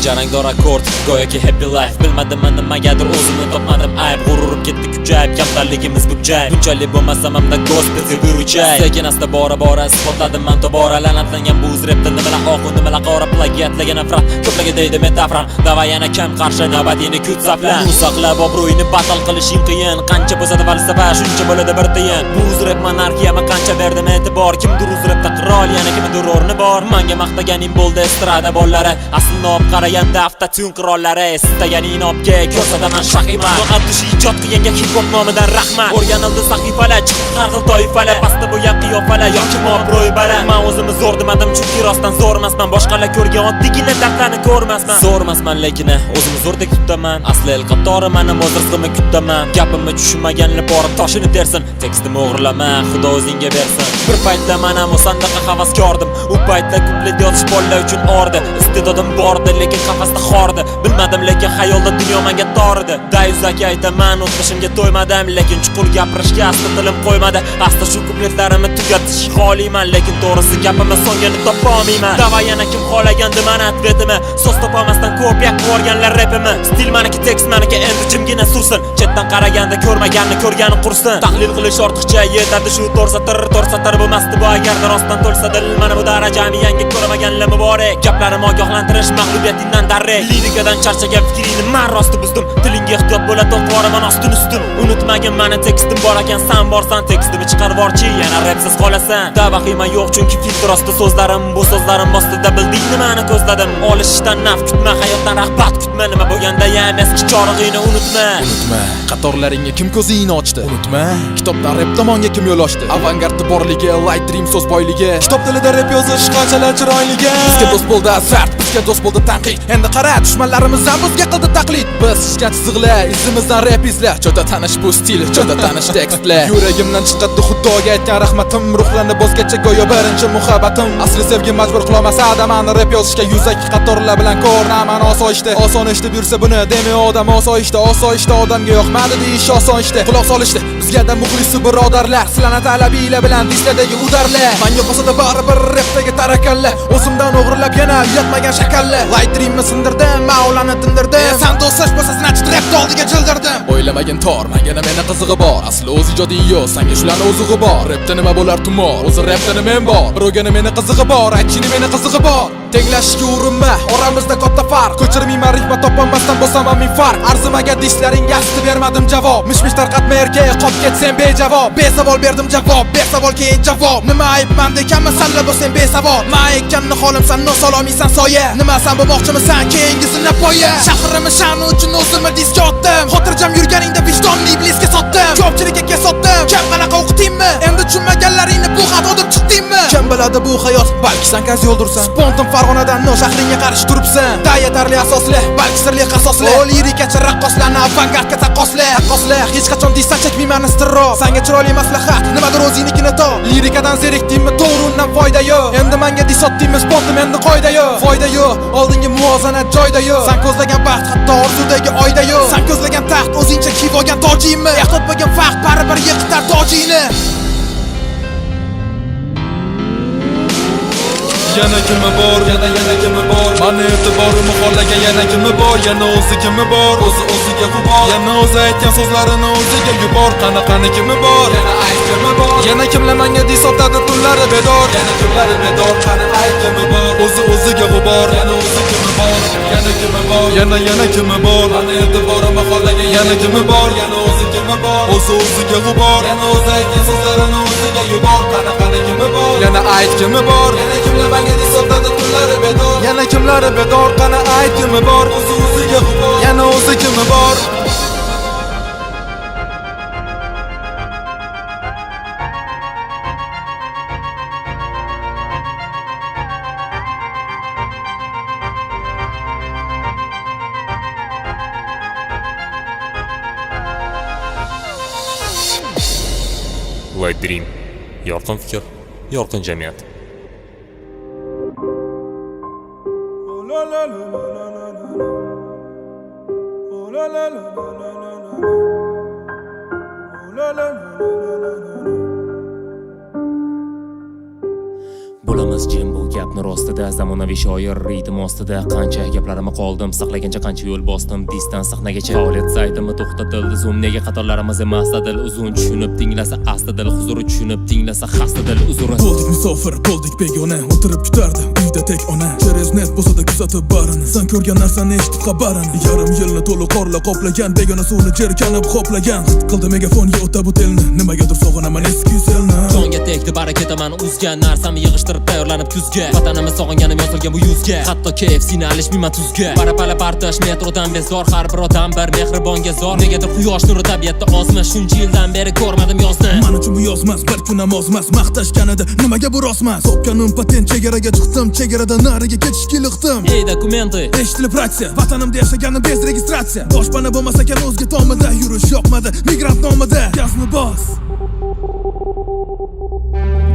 Jarangdor akkord, go'yoki happy life. Bilmadim men nimagadir o'zimni topmadim ayb. G'ururim ketdi kuchayib, kamtarligimiz bukchayib. Bunchalik bo'lmasam hamda gospel yuruvchay. Sekin asta bora isbotladim men tobora. La'natlangan bu rapda nimalar oq, nimalar qora plagiatlagan afrat. Ko'pligi deydi metafora. Dava yana kam qarshi navbatini kut saflan. Bu saqlab obro'yini batal qilishing qiyin. Qancha bo'lsa-da falsafa, shuncha bo'ladi bir tiyin. Bu rap monarxiyama qancha berdim e'tibor. Kimdir rapda qirol, yana kimdir o'rni bor. Menga maqtaganing bo'ldi estrada bollari. Aslini olib qaraganda avtotune qirollari. Istaganing opga ko'rsataman shahimat. Abdushi ijod qilganga hip hop nomidan rahmat. O'rganildi sahifalar, har xil toifalar. Pastda bo'lgan qiyofalar yoki obro'y bala. Men o'zimni zo'r demadim chunki rostdan zo'rmasman. Boshqalar ko'rgan oddiygina dardlarni ko'rmasman. Zo'rmasman lekin o'zimni zo'rdek tutaman. Asli el qatori meni mozirsimni kutaman. Gapimni tushunmaganlar borib toshini tersin. Tekstimni o'g'irlama, Xudo o'zingga bersin. Bir paytda men ham o'sandaqa havaskordim. U paytda kuplet yozish bolalar uchun ordi. Iste'dodim bordi lekin qafasda xordi. Bilmadim lekin xayolda dunyo menga tor edi. Dayuzaki aytaman, o'tmishimga to'ymadim lekin chuqur gapirishga asli tilim qo'ymadi. Asli shu kupletlarimni tugatish xohlayman lekin to'g'risi gapimni so'ngini topa olmayman. Dava yana kim xohlagandi meni atvetimi? So'z topolmasdan ko'p yuborganlar rapimni. Stil meniki, tekst meniki, endi jimgina sursin. Chetdan qaraganda ko'rmaganni ko'rgani qursin. Tahlil qilish ortiqcha yetadi shu to'rt satr bo'lmasdi bu agarda rostdan to'lsa dil. Mana bu darajani yangi ko'rmaganlar muborak. Gaplarim ogohlantirish mag'lubiyatingdan darrak. Lirikadan charchagan fikringni men rosti buzdim. Tilingga ehtiyot bo'la to'qvoraman ostin ustin. Unutmagin meni tekstim bor ekan, sen borsan tekstimni chiqarib yuborchi, yana rapsiz qolasan. Vahima yo'q chunki filtr osti so'zlarim, bu so'zlarim ostida bilding nimani ko'zladim. Olishishdan naf kutma, hayotdan rag'bat kutma, nima bo'lganda ham eski chorig'ingni unutma. Qatorlaringga kim ko'zingni ochdi? Unutma. Kitobdan rap tomonga kim yo'l ochdi? Avangardda borligi, light dream so'z boyligi. Kitob tilida rap yozish qanchalar chiroyligi. Bizga do'st bo'ldi asart, bizga do'st bo'ldi tanqid. Endi qara, dushmanlarimizdan bizga qildi taqlid. Biz chizgan chiziqlar, izimizdan rap izlar. Juda tanish bu stil, juda tanish tekstlar. Yuragimdan chiqadi Xudoga aytgan rahmatim, ruhlanib bozgacha go'yo birinchi muhabbatim. Asli sevgi majbur qilmasa adamani rap yozishga yuzaki qatorlar bilan ko'raman osoyishta. Oson eshitib yursa buni demay odam osoyishta odamga yoqmadi deyish oson ishda. Quloq solishdi bizga-da muxlisi birodarlar, sizlarni talabiylar bilan disladagi udarlar. Menga qolsa-da baribir rapdagi tarakallar, o'zimdan o'g'irlab yana uyatmagan shakallar. Light dreamni sindirdim, Maulani tindirdim. Sen do'stlash bo'lsa snatch rapda oldiga jildirdim. O'ylamagin tor, menga meni qizig'i bor. Asli o'z ijoding yo'q, senga shularni o'zig'i bor. Rapda nima bo'lar tumor, o'zi rapda men bor. Birovga meni qizig'i bor, aytchini meni qizig'i bor. Tenglashishga urinma, oramizda katta farq. Ko'chirmayman ritma topolmasdan bo'lsam ham men farq. Arzimaga dishlaringga asti bermadim javob. Mish tarqatma erkak, qolib ketsen bejavob. Besavol berdim javob, besavol keyin javob. Nima ayb menda ekanmi, salla bo'lsang besavol. Men aytganni xohlamsan, no sololmaysan soya. Nima san bo'lmoqchimisan, keyingisini poya. Shahrimni sha'ni uchun o'zimni diska otdim. Xotirjam yurganingda vijdonni iblisga sotdim. Ko'pchilikka kesotdim, kim qanaqa o'qitdingmi? Endi tushunmaganlaringni bu xat o'dib chiqdingmi? Kim biladi bu hayot, balki sen kaz yo'ldursan. Spontan Farg'onadan no shahringga qarshi turibsan. Yetarli asosli, balki sirli qasosli. O lirikachi raqqoslarni avangardga taqqoslar. Hech qachon deysan chekmayman istirrob. Senga chiroyli maslahat, nimadir o'zingnikini top. Lirikadan zerikdingmi, to'g'ri undan foyda yo'q. Endi menga disotdingmi, spontan endi qoida yo'q. Foyda yo'q, oldingi muvozanat joyda yo'q. Sen ko'zlagan baxt hatto orzudagi oyda yo'q. Sen ko'zlagan taxt o'zingcha kiyib olgan tojingmi? Ehtiyot bo'lgan vaqt baribir yiqitar tojingni. Yana kimi bor, yana kimi bor. Meni e'tiborimni xohlagan yana kimi bor. Yana o'zi kimi bor, o'ziga qubor. Yana o'zi aytgan so'zlarini o'ziga yubor. Qanaqani kimi bor, yana ayt kimi bor. Yana kimlar menga disotadi tunlari bedor. Yana kunlari bedor, qani ayt kimi bor. O'ziga qubor, yana o'zi kimi bor. Yana kimi bor, yana kimi bor. Meni e'tiborimni xohlagan yana kimi bor. Yana o'zi kimi bor, o'ziga qubor. Yana o'zi aytgan so'zlarini o'ziga yubor. Qanaqani kimi bor, yana ayt kimi bor. Yana kimlar menga disotadi tunlari bedor. Yana kimlari bedor, qani ayt kimi bor. O'ziga qubor, yana o'zi kimi bor. Light Dream. yorqin fikr, yorqin jamiyat. Bo'lamiz jim bu gapni rostida, zamonaviy shoir ritm ostida. Qancha gaplarimni qoldim saqlagancha, qancha yo'l bosdim disdan sahnagacha. Faoliyat saytimi to'xtatildi, zoom nega qatorlarimiz emas dil uzun. Tushunib tinglasa asta dil huzuri, tushunib tinglasa xasta dil uzuri. Bo'ldik musofir, bo'ldik begona, o'tirib kutardi uyda tek ona. Cheres net bo'lsa-da kuzatib barini, sen ko'rgan narsani eshitib xabarini. Yarim yilni to'liq qorla qoplagan, begona suvni jerkanib xoplagan. Qildi megafonga o'ta bu telni, nimagadir sog'inaman eski selni. Jonga tegdi baraketaman uzgan narsam yig'ishtirib tayyorlanib kuzga. Vatanimiz sog'inganim yozilgan bu yuzga. Hatto KFC'ni alishmayman tuzga. Parapala partash metrodan bezor, har bir odam bir mehribonga zor. Negadir quyosh nuri tabiatda ozmas, shuncha yildan beri ko'rmadim yozni. Men uchun bu yozmas, bir kun ham ozmas. Maqtashganida nimaga bu rostmas? Sopganim patent, chegaraga chiqdim, chegaradan nariga ketishga liqdim. Ey dokumenti, eshitilib ratsiya, vatanimda yashaganim bez registratsiya. Boshpana bo'lmasa ekan o'zga tomida, yurish yoqmadi migrant nomida. Gazni bos.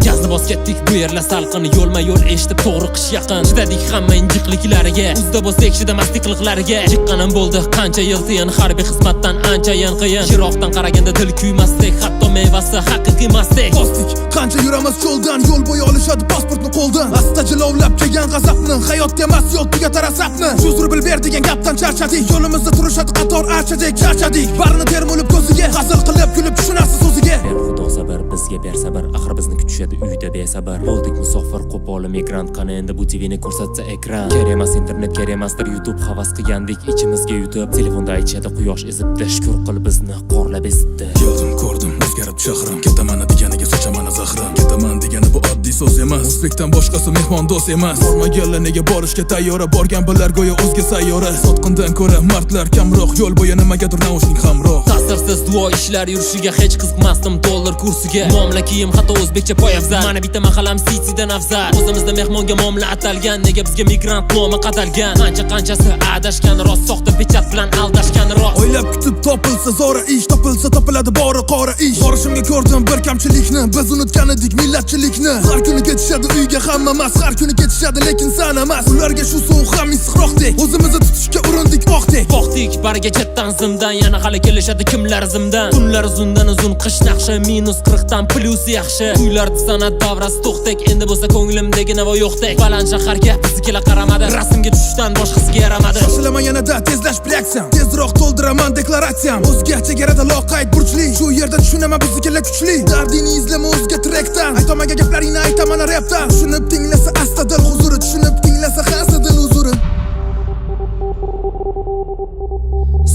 Gazni bos ketdik bu yerlar salqin, yo'lma yo'l eshitib to'g'ri qish yaqin. Chidadik hamma injiqliklariga, uzda bo'lsak chidamasliklariga. Chiqqanim bo'ldi qancha yil tiyin, harbiy xizmatdan anchayin qiyin. Yiroqdan qaraganda dil kuymasdek, hatto mevasi haqiqiy masdek. Bosdik qancha yuramiz cho'ldan, yo'l bo'yi olishadi pasportni qo'ldan. Asta jilovlab kelgan g'azabni, hayotga emas yo'l tugatar asabni. Shuzur bil ber degan gapdan charchadik, yo'limizda turishadi qator archadek charchadik. Barini termulib ko'ziga, hazil qilib kulib tushunasiz o'ziga. Ber xudo sabr, bizga ber sabr, axir bizni kutishadi uyda besabr. Bo'ldik musofir, qo'pol migrant, qani endi bu TVni ko'rsatsa ekran. Kerak emas internet, kerak emasdir YouTube, havas qilgandik ichimizga yutib. Telefonda aytishadi quyosh ezibdi, shukur qil bizni qorlab ezibdi. Keldim ko'rdim, o'zgarib shahrim, ketaman deganiga sochaman zahrim. Ketaman degani bu oddiy so'z emas, o'zbekdan boshqasi mehmon do'st emas. Bormaganlar nega borishga tayyora, borgan bilar go'yo o'zga sayyora. Sotqindan ko'ra mardlar kamroq, yo'l bo'yi nimagadir naushnik hamroh. Ta'sirsiz duo ishlar yurishiga hech qiziqmasdim dollar kursiga. Muomala kiyim hatto o'zbekcha poyafzal. Mana bitta mahalam Citydan afzal. O'zimizda mehmonga muomala atalgan, nega bizga migrant nomi qatalgan? Qanchasi adashgan, rost soxta pechat bilan aldashgan rost. O'ylab kutib topilsa zora ish, topilsa topiladi bori qora ish. Borishimga ko'rdim bir kamchilikni, biz unutgan edik millatchilikni. Har kuni ketishadi uyga hamma emas, har kuni ketishadi lekin san emas. Ularga shu sovuq ham issiqroqdek, o'zimizni tutishga urindik oqdek. Vaqtik bariga chetdan zimdan, yana hali kelishadi kimlar zimdan. Kunlar uzundan uzun qish naqshi, -40 dan plus yaxshi. Uylarda san'at davrasi to'xtak, endi bo'lsa ko'nglimdagi navo yo'qdek. Baland shaharga bizga qaramadi, rasmga tushishdan boshqasiga yaramadi. Shoshilaman yanada tezlashib reaksiyam, tezroq to'ldiraman deklaratsiyam. O'zga chegarada loqayd burchli, shu yerda tushunaman biznikilar kuchli. Dardini izlama o'zga trekdan, aytamaga gaplaringni aytaman rapdan. Tushunib tinglasa asta dil huzuri, tushunib tinglasa xasta dil huzuri.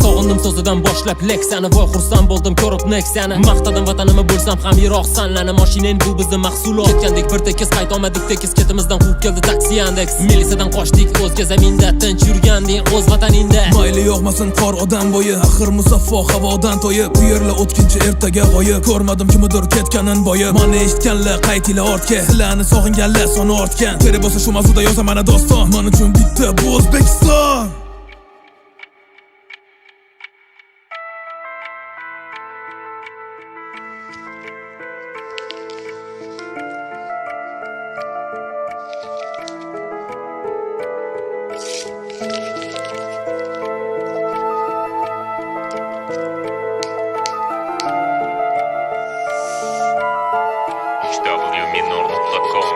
Sog'indim so'zidan boshlab leksiyani, voy xursand bo'ldim ko'rib Nexia'ni. Maqtadim vatanimni bo'lsam ham yiroq sanlani, mashinang bu bizning mahsulot. Ketgandik bir tekis, qaytolmadik tekis, ketimizdan quvib keldi taksi Yandex. Milisadan qochdik o'zga zaminda, tinch yurganding o'z vataningda. Mayli yog'masin qor odam bo'yi, axir musaffo havodan to'yib. Bu yerlar o'tkinchi ertaga g'oyib, ko'rmadim kimdir ketganin boyib. Mana eshitganlar qaytinglar ortga, sizlarni sog'inganlar soni ortgan. Kerak bo'lsa shu mavzuda yozaman doston, men uchun bitta bu O'zbekiston. www.minor.com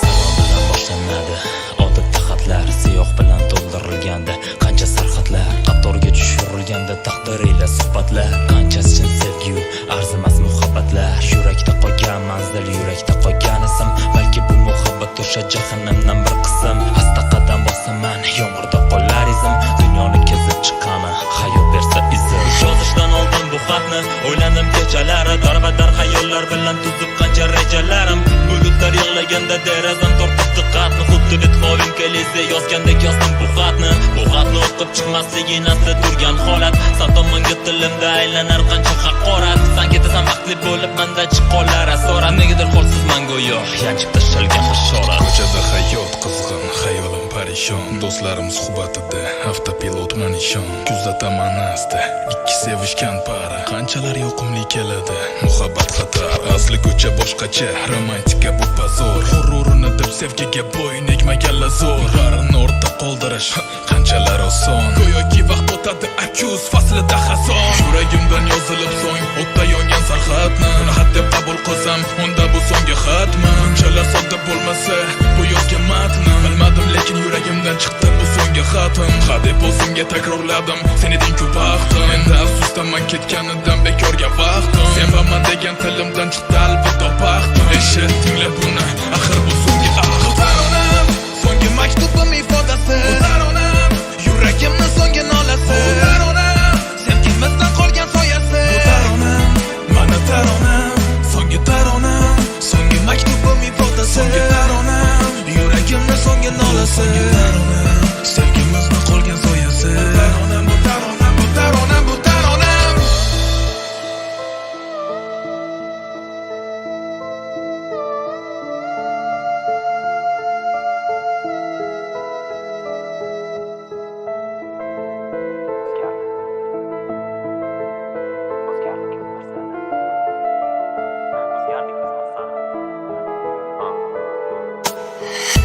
Salomdan boshlanadi odatda xatlar, siyoh bilan to'ldirilganda qancha sarxatlar, qatorga tushirilganda taqdir ila suhbatlar, qanchasi chin sevgi, arzimas muhabbatlar, yurakda qolgan manzil, yurakda qolgan ism, balki bu muhabbat o'sha jahannamdan bir qism. Asta qadam bosaman, yomg'irda qolar izim, dunyoni kezib chiqaman, hayot bersa izim. Yozishdan oldin bu xatni o'ylandim kechalari, darvadar xayollar bilan tuzib qancha rejalarim. Bulutlar yig'laganda derazam tortib diqqatni, xuddi Beethoven kelese yozgandek yozdim bu xatni. Bu xatni o'qib chiqmasligi nasli turgan holat, san tomonga tilimda aylanar qancha haqorat. San ketasan bo'lsam vaqtli bo'lib mendan chiqqonlar asora negadir holsizman go'yo yanchib tashalgan hashora Ko'chada hayot qizg'in, xayolim parishon Do'stlarim suhbatida, avtopilot manishon Kuzataman asta, ikki sevishgan para Qanchalar yoqimli keladi, muhabbat xatar Asli ko'cha boshqacha, romantika bu pozor G'ururini deb sevgiga bo'yin egmaganlar zo'r Barini ortda qoldirish, qanchalar oson Go'yoki vaqt o'tadi, akuz faslida xazon Yuragimdan yozilib so'ng, o'tda yongan sarxatni Xat deb qabul qilsam, unda bu so'nggi xatmi Unchalar sodda bo'lmasa, bu yozgan matni Bilmadim lekin yuragimdan chiqdi bu so'nggi xatim Hadeb o'zimga takrorladim, sen eding ku baxtim Endi afsusdaman ketganidan bekorga vaqtim Sevaman degan tilimdan chiqdi albatta baxtim Eshit, tingla buni, axir bu so'nggi ahd Bu taronam, so'nggi maktubim ifodasi Bu taronam, yuragimni so'nggi nolasi Bu taronam, sevgimizdan qolgan soyasi Bu taronam, mana taronam So'nggi taronam, so'nggi maktubim ifodasi So'nggi taronam, yuragimni so'nggi nolasi So'nggi taronam, sevgimizdan qolgan soyasi Bu taronam, bu taronam, bu taronam, bu taronam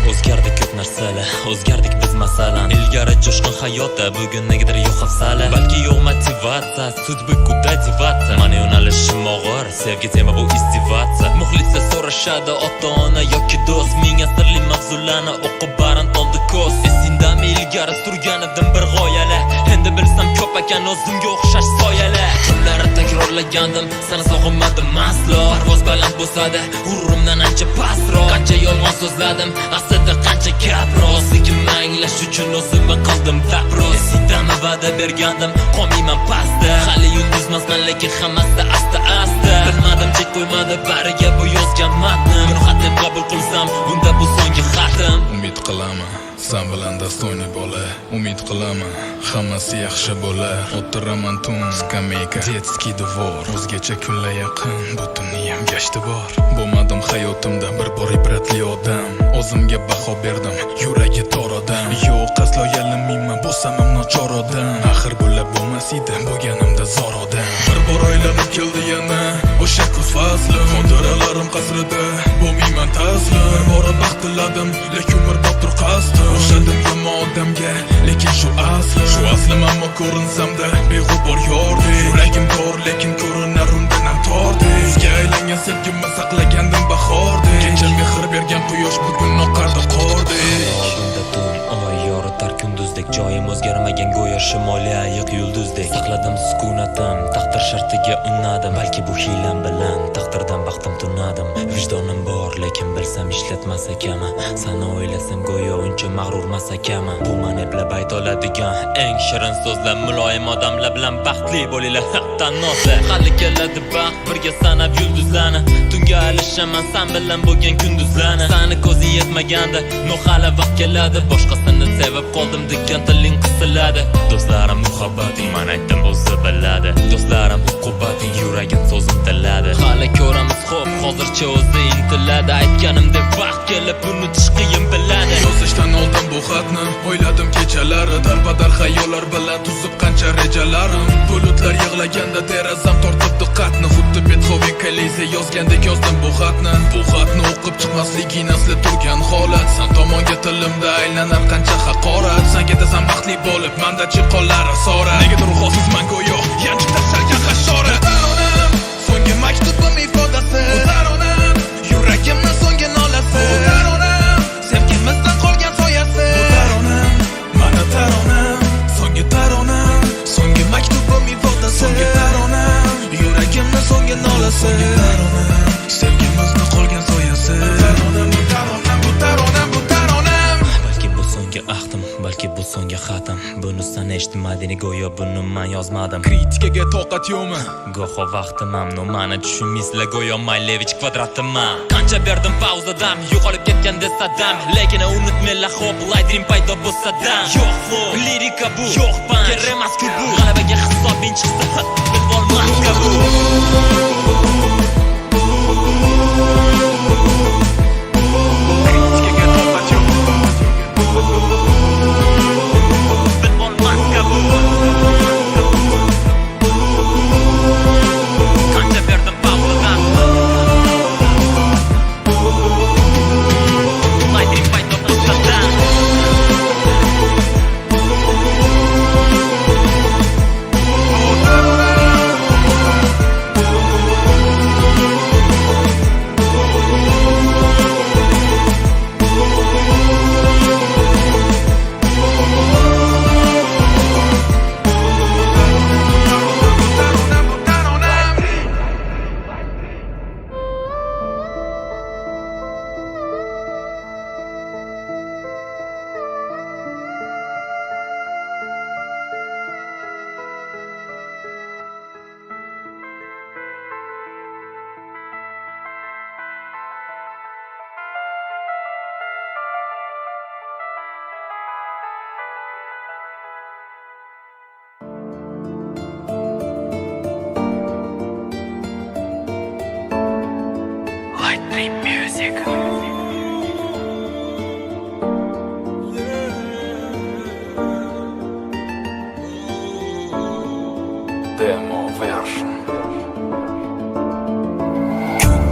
O'zgardik ko'p narsalar, o'zgardik biz masalan Ilgari jo'shqin hayotda, bugun negadir yo'q hafsala Balki yo'q motivatsiya, sudbi kuda divatsiya Mani yo'nalishim og'ir, sevgi tema bu istivatsiya Muxlislar so'rashadi, ota-ona yoki do'st Menga sirli mavzularni o'qib barin toldi ko'z Esingdami ilgari surganidim bir g'oyalar Endi bilsam ko'p ekan o'zimga o'xshash soyalar Tunlari takrorlagandim, seni sog'inmadim aslo Parvoz baland bo'lsa-da, g'ururimdan ancha pastroq Qancha yolg'on so'zladim, aslida qancha gap rost Lekin anglash uchun o'zimni qildim dabroz Esingdami va'da bergandim, qolmayman pastda Hali yulduzmasman lekin hammasi asta-asta Bilmadim chek qo'ymadi bariga bu yozgan matnim Buni xat deb qabul qilsam, unda bu so'nggi xatim Umid qilaman, sen bilan dastoyni bola Umid qilaman, hammasi yaxshi bo'lar O'tiraman tun, skameyka, detskiy devor O'zgacha kunlar yaqin, butuniyam gashti bor Bo'lmadim hayotimda bir bor ibratli odam O'zimga baho berdim, yuragi tor odam Yo'q, aslo yalinmayman, bo'lsam ham nochor odam Axir bular bo'lmas edi, bo'lganimda zor odam Bir bor aylanib keldi yana, o'sha kuz fasli Xotiralarim qasrida, bo'lmayman taslim Bir bora baxt tiladim, lekin umrboddir qasdim O'xshadim yomon odamga, lekin shu asli Shu aslim ammo ko'rinsamda, beg'ubor yordek Yuragim tor, lekin ko'rinar undan ham tordek Yuzga aylangan sevgimni saqlagandim bahordek Kecha mehr bergan quyosh bugun oqardi qordek Oldinda tun, oy yoritar kunduzdek Joyim o'zgarmagan go'yo shimoliy ayiq yulduzdek Saqladim sukunatim, taqdir shartiga unnadim Balki bu hiylam bilan taqdirdan baxtim tunadim Vijdonim bor, lekin bilsam ishlatmas ekanman Sani o'ylasam go'yo uncha mag'rurmas ekanman Bu man eplab aytoladigan eng shirin so'zlar Muloyim odamlar bilan baxtli bo'linglar haqdan nozlar Hali keladi baxt, birga sanab yulduzlarni Tunga alishaman san bilan bo'lgan kunduzlarni Sani ko'zi yetmaganda, no hali vaqt keladi Boshqasini sevib qoldim degan tiling qisiladi Do'stlarim muhabbating, man aytdim o'zi biladi Do'stlarim qubbating, yuragim so'zim tiladi Hali ko'ramiz xo'p, hozircha o'zi intiladi Aytganimdek vaqt kelib unutish qiyin biladi Yozishdan oldin bu xatni o'yladim kechalari Darbadar xayollar bilan tuzib qancha rejalarim Bulutlar yig'laganda derazam tortib diqqatni Xuddi Beethoven Kalize yozgandek yozdim bu xatni Bu xatni o'qib chiqmasliging asli turgan holat San tomonga tilimda aylanar qancha haqorat San ketasan baxtli bo'lib, manda chiqqonlar asorat Negadir ruhsizman go'yo, yanchib tashalgan hashorat Bu taronam, so'nggi maktubim ifodasi Bu taronam, yuragimni so'nggi nolasi Bu taronam, sevgimizdan qolgan soyasi Bu taronam, mana taronam So'nggi taronam, so'nggi maktubim ifodasi So'nggi taronam, yuragimni so'nggi nolasi So'nggi taronam, sevgimizdan qolgan soyasi Bu taronam, bu taronam, bu taronam, bu taronam Balki bu so'nggi ahdim, balki bu so'nggi xatim Buni sen eshitmading go'yo buni man yozmadim Kritikaga toqat yo'qmi? Go'ho vaqtim mamnun, mani tushunmaysizlar go'yo Maylevich kvadratimman Qancha berdim pauzadan, yo'qolib ketgan desadam Lekin unutmanglar hop, Lightdream paydo bo'lsa-dam Yo'q flow, lirika bu, yo'q punch Kerak emas-ku bu, g'alabaga hisobing chiqsa bilvolmas bu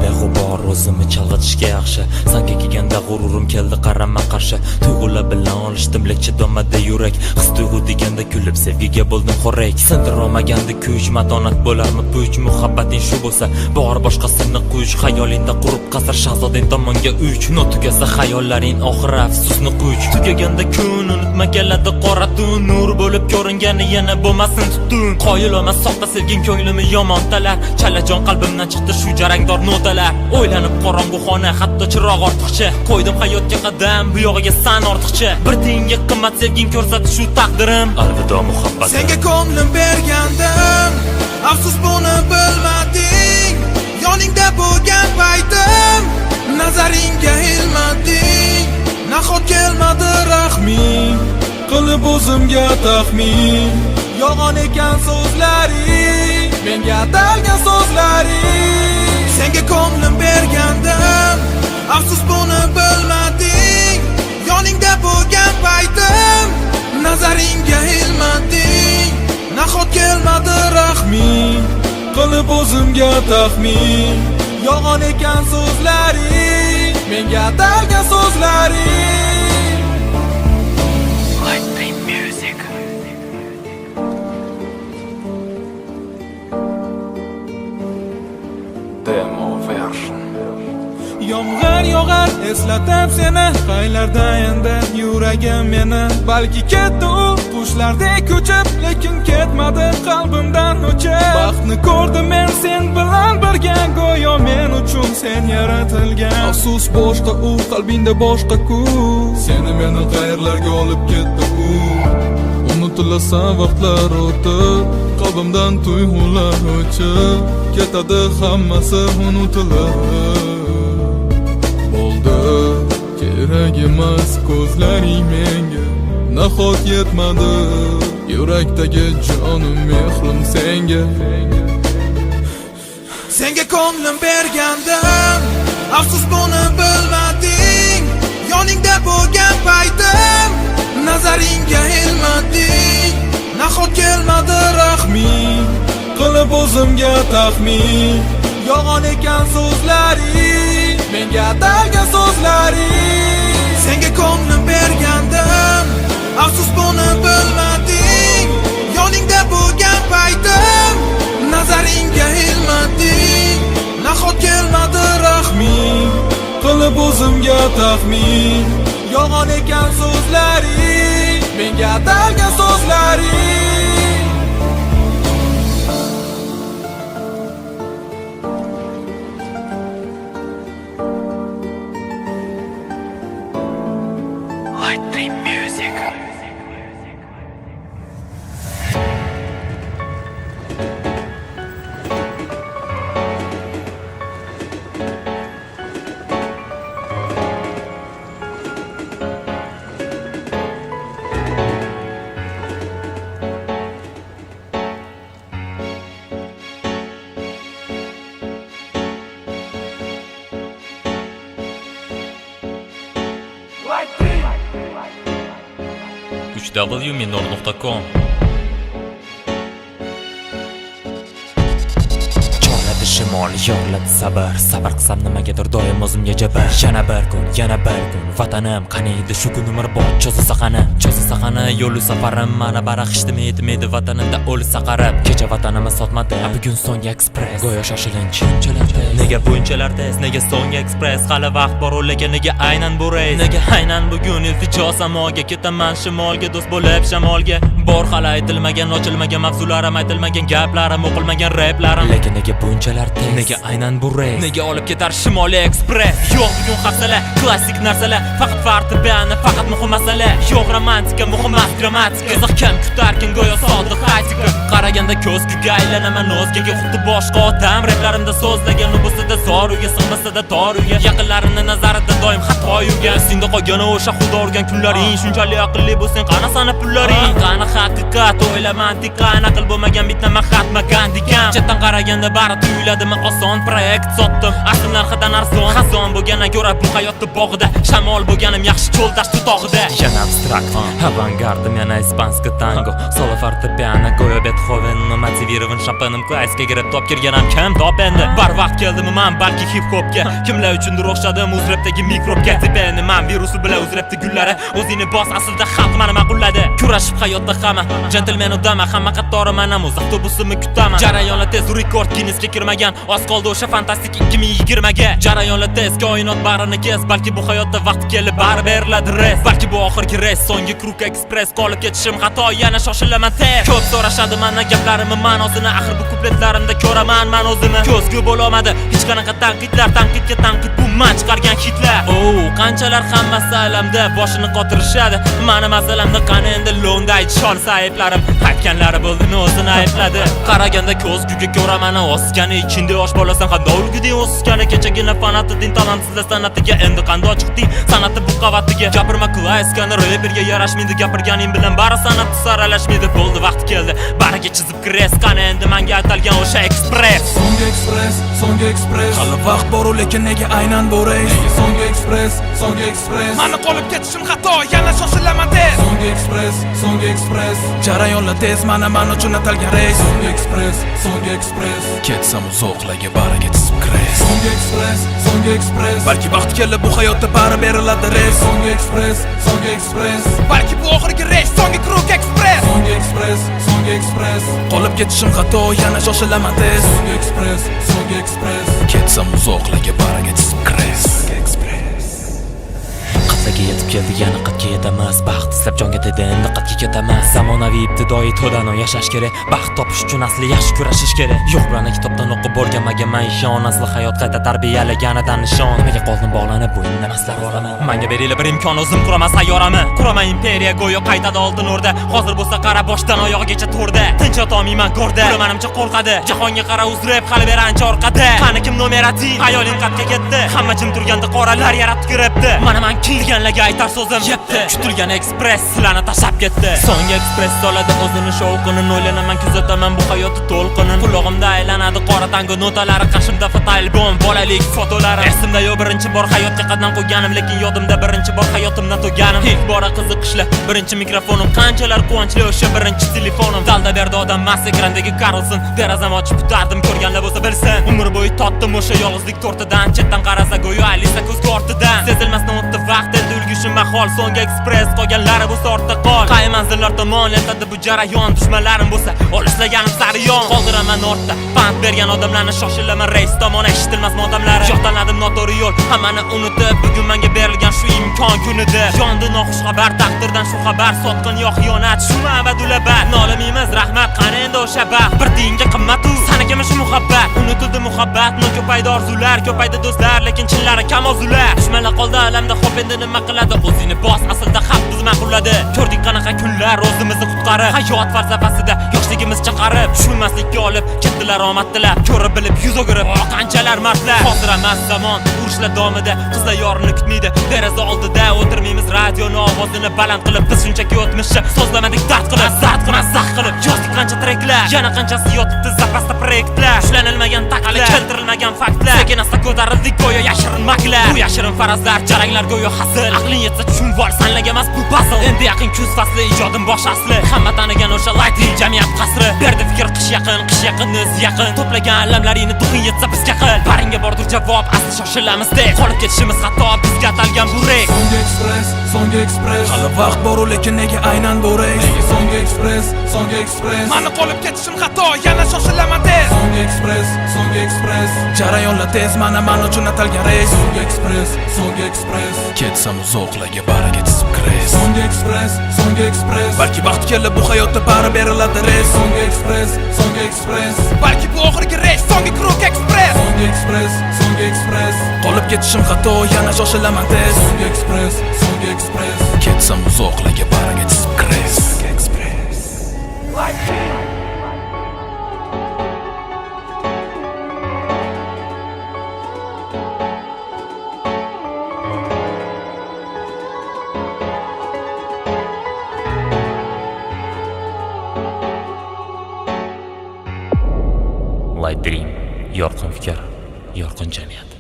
Beg'ubor o'zimni chalg'itishga yaxshi sanki kelganda g'ururim keldi qarama qarshi tuyg'ular bilan olishdim lek chidomadi yurak his tuyg'u deganda kulib sevgiga bo'ldim xo'rak sindirolmaganda kuch matonat bo'larmi puch muhabbating shu bo'lsa bor boshqasini quch xayolingda qurib qasr shahzoding tomonga uch notugasa xayollaring oxiri afsusni quch tugaganda kun unutma keladi qora tun nur bo'lib ko'ringani yana bo'lmasin tutun qoyil emas soxta sevging ko'nglimi yomon talar chalajon qalbimdan chiqdi shu jarangdor notalar o'ylanib qorong'u xona hatto chiroq ortiqcha qo'ydim hayotga qadam bu yog'iga san ortiqcha bir tiyinga qimmat sevging ko'rsatdi shu taqdirim alvido muhabbat Senga ko'nglim bergandim afsus buni bilmading yoningda bo'lgan paytim nazaringga ilmading nahot kelmadi rahming qilib o'zimga taxmin yolg'on ekan so'zlaring menga atalgan so'zlaring Senga ko'nglim bergandim afsus buni bilmading yoningda bo'lgan paytim nazaringga ilmading nahot kelmadi rahming qilib o'zimga taxmin yolg'on ekan so'zlaring menga atalgan so'zlaring Yomg'ir yog'ar eslatib seni qaylarda endi yuragim meni balki ketdi u qushlardek ko'chib lekin ketmadi qalbimdan o'chib baxtni ko'rdim men sen bilan birga go'yo men uchun sen yaratilgan afsus boshqa u qalbingda boshqa-ku seni meni qayerlarga olib ketdi u unutilasan vaqtlar o'tib qalbimdan tuyg'ular o'chib ketadi hammasi unutilib kerak emas ko'zlaring menga nahot yetmadi yurakdagi jonim mehrim senga Senga ko'nglim bergandim afsus buni bilmading yoningda bo'lgan paytim nazaringga ilmading nahot kelmadi rahming qilib o'zimga taxmin yolg'on ekan so'zlaring menga atalgan so'zlaring Senga ko'nglim bergandim afsus buni bilmading yoningda bo'lgan paytim nazaringga ilmading nahot kelmadi rahming qilib o'zimga taxmin yolg'on ekan so'zlaring menga atalgan so'zlaring www.minor.com Shimol yorladi sabr qilsam nimagadir doim o'zimga jabr yana bir kun vatanim qani edi shu kun umrbod cho'zilsa qani yo'li safarim mana baraqishdimi yetmaydi vatanimda o'lsa qarab kecha vatanimni sotmadi bugun Sonya Express go'yo shoshilinch nega bunchalar tez nega Sonya Express hali vaqt bor lekin nega aynan bu reys nega aynan bugun iltijo samoga ketaman shimolga do'st bo'lib shamolga bor hali aytilmagan ochilmagan mavzularim aytilmagan gaplarim o'qilmagan raplarim lekin nega bunchalar nega aynan bu reys nega olib ketar Shimoliy Express yo'q bugun hafsala klassik narsalar faqat fortepiano faqat muhim masala yo'q romantika muhim emas grammatika qiziq kam kutarkan go'yo sodiq aytika qaraganda ko'z kuyga aylanaman o'zgaga xuddi boshqa odam raplarimda so'zlagan ubusida zor uyga sig'masada tor uyga yaqinlarimni nazarida doim xato yurgan senda qolgan o'sha xudo urgan kunlaring shunchalik aqlli bo'lsang qana sana pullaring qani haqiqat o'yla mantiq qani aql bo'lmagan bitta mahatma Gandhi ham chetdan qaraganda bari tuyuladimi oson proyekt sotdim asl narxidan arzon xazon bo'lgandan ko'ra bu hayotda bog'ida shamol bo'lganim yaxshi cho'l dasht tog'ida yana abstrakt avangardым yana ispanskiy tango solo fortepiano go'yo Beethoven motivирован Chopin'im klassika girib top kirganam kim top endi barvaqt keldimi men balki hip hopga kimlar uchundir o'xshadim o'z rapdagi mikrobga tepeni men virusi bilan o'z rapda gullari o'zini bos aslida xalq meni ma'qulladi kurashib hayotda hamma gentleman odam hamma qatori men ham o'z avtobusimni kutaman jarayonlar tez rekord Guinnessga kirmagan oz qoldi o'sha fantastik 2020 ga jarayonlar tez koinot barini kes balki bu hayotda vaqt kelib bari beriladi res balki bu oxirgi reys so'nggi Kruk Express qolib ketishim xato yana shoshilaman tez ko'p so'rashadi mendan gaplarimni ma'nosini axir bu kupletlarimda ko'raman men o'zimni ko'zgu bo'lolmadi hech qanaqa tanqidlar tanqidga tanqid bu men chiqargan hitlar qanchalar hammasi alamda boshini qotirishadi meni masalamda qani endi lo'nday chol sahiblarim aytganlari bo'ldimi o'zini aybladi qaraganda ko'zguga ko'raman o'sgani ichingda yosh bolasan qanday ulguding o'sgani kechagina fanati din talantsizlar sanatiga endi qanday chiqding sanati bu qavatiga gapirma klassikani reperga yarashmaydi gapirganing bilan bari sanat saralashmaydi bo'ldi vaqt keldi bariga chizib kreskani endi menga atalgan o'sha express so'nggi express hali vaqt bor lekin nega aynan bu reys so'nggi express mani qolib ketishim xato yana shoshilaman tez so'nggi express jarayonlar tez men uchun atalgan reys so'nggi express ketsam uzoqlarga bariga chizib kres so'nggi express balki vaqt kelib bu hayotda bari beriladi reys so'nggi express balki bu oxirgi reys so'nggi Kruk Express so'nggi express qolib ketishim xato yana shoshilaman tez so'nggi express ketsam uzoqlarga bariga chizib kres qatlaga yetib keldik yana qatga yetamiz baxt istab jonga tegdi endi qatga ketamiz zamonaviy ibtidoiy to'dano yashash kerak baxt topish uchun asli yaxshi kurashish kerak yo'q bilan kitobdan o'qib o'rganmagan man ishon asli hayot qayta tarbiyalaganidan nishon nimaga qoldim bog'lanib bu indamaslar olami menga beringlar bir imkon o'zim quraman sayyorami quraman imperiya go'yo qaytadi oltin o'rda hozir bo'lsa qara boshdan oyog'igacha to'rda tinch yotolmayman go'rda manimcha qo'rqadi jahonga qara uzrib hali beri ancha orqada qani kim numerativ hayoling qatga ketdi hamma jim turganda qoralar yaratib kiribdi mana men kelganlarga aytar so'zim yetdi kutilgan ekspress sizlarni tashlab ketdi so'nggi ekspress soladi o'zini shovqini o'ylanaman kuzataman bu hayotni to'lqinin qulog'imda aylanadi qora tango notalari qashimda fotoalbom bolalik fotolari esimda yo'q birinchi bor hayotga qadam qo'yganim lekin yodimda birinchi bor hayotimdan to'ganim ilk bora qiziqishli birinchi mikrofonim qanchalar quvonchli o'sha birinchi telefonim dalda berdi odam mas ekrandagi Carlson derazam ochib kutardim ko'rganlar bo'lsa bilsin umr bo'yi totdim o'sha yolg'izlik tortidan chetdan qarasa go'yo Alisa ko'zga ortidan sezilmasdan o'tdi vaqt endi ulgishim mahol so'nggi ekspress qolganlari bo'lsa ortda qol qay manzillar tomon letadi bu jarayon dushmanlarim bo'lsa olishlaganim sari yon qoldiraman ortda pand bergan odamlarni shoshilaman reys tomon eshitilmas motamlari yo'qdanladim noto'g'ri yo'l hammani unutib bugun menga berilgan shu imkon kunida yondi noxush xabar taqdirdan shu xabar sotqin yo xiyonat shumi abadulabat nolimaymiz rahmat qani endi o'sha baxt bir tiyinga qimmat-u sanagami shu muhabbat unutildi muhabbatni ko'paydi orzular ko'paydi do'stlar lekin chinlari kam orzular dushmanlar qoldi alamda xo'p endi nima qiladi o'zini bos aslida xalq bizni ma'qulladi ko'rdik qanaqa kunlar o'zimizni qutqarib hayot falsafasida yoshligimiz chaqarib tushunmaslikka olib ketdilar omad tilab ko'rib bilib yuz o'girib qanchalar mardlar hozir emas zamon urushlar davomida qizlar yorini kutmaydi deraza oldida o'tirmaymiz radioni ovozini baland qilib biz shunchaki o'tmishni so'zlamadik dard qilib zax qilib yozdik qancha treklar yana qanchasi yotibdi zapasda proyektlar ushlanilmagan taqali keltirilmagan faktlar sekin asta ko'tarildik go'yo yashirin maklar bu yashirin farazlar jaranglar go'yo hasil aqling yetsa tushunib ol sanlagan emas bu puzzle endi yaqin kuz fasli ijodim bosh asli hamma tanigan o'sha lighting jamiyat qasri berdi fikr qish yaqin o'z yaqin to'plagan alamlaringni duxing yetsa bizga qil baringga bordir javob asli shoshilamiz deb qolib ketishimiz xato bizga atalgan bu rey so'nggi express hali vaqt bor lekin nega aynan bu reys so'nggi express mani qolib ketishim xato yana shoshilaman tez so'nggi express jarayonlar tez men uchun atalgan reys so'nggi express ketsam uzoqlarga bariga chizib kres so'nggi express balki vaqt kelib bu hayotda bari beriladi reys so'nggi express balki bu oxirgi reys so'nggi Kruk Express so'nggi express qolib ketishim xato yana shoshilaman tez so'nggi express ketsam uzoqlarga bariga chizib kres Online Dream, yorqin fikr, yorqin jamiyat.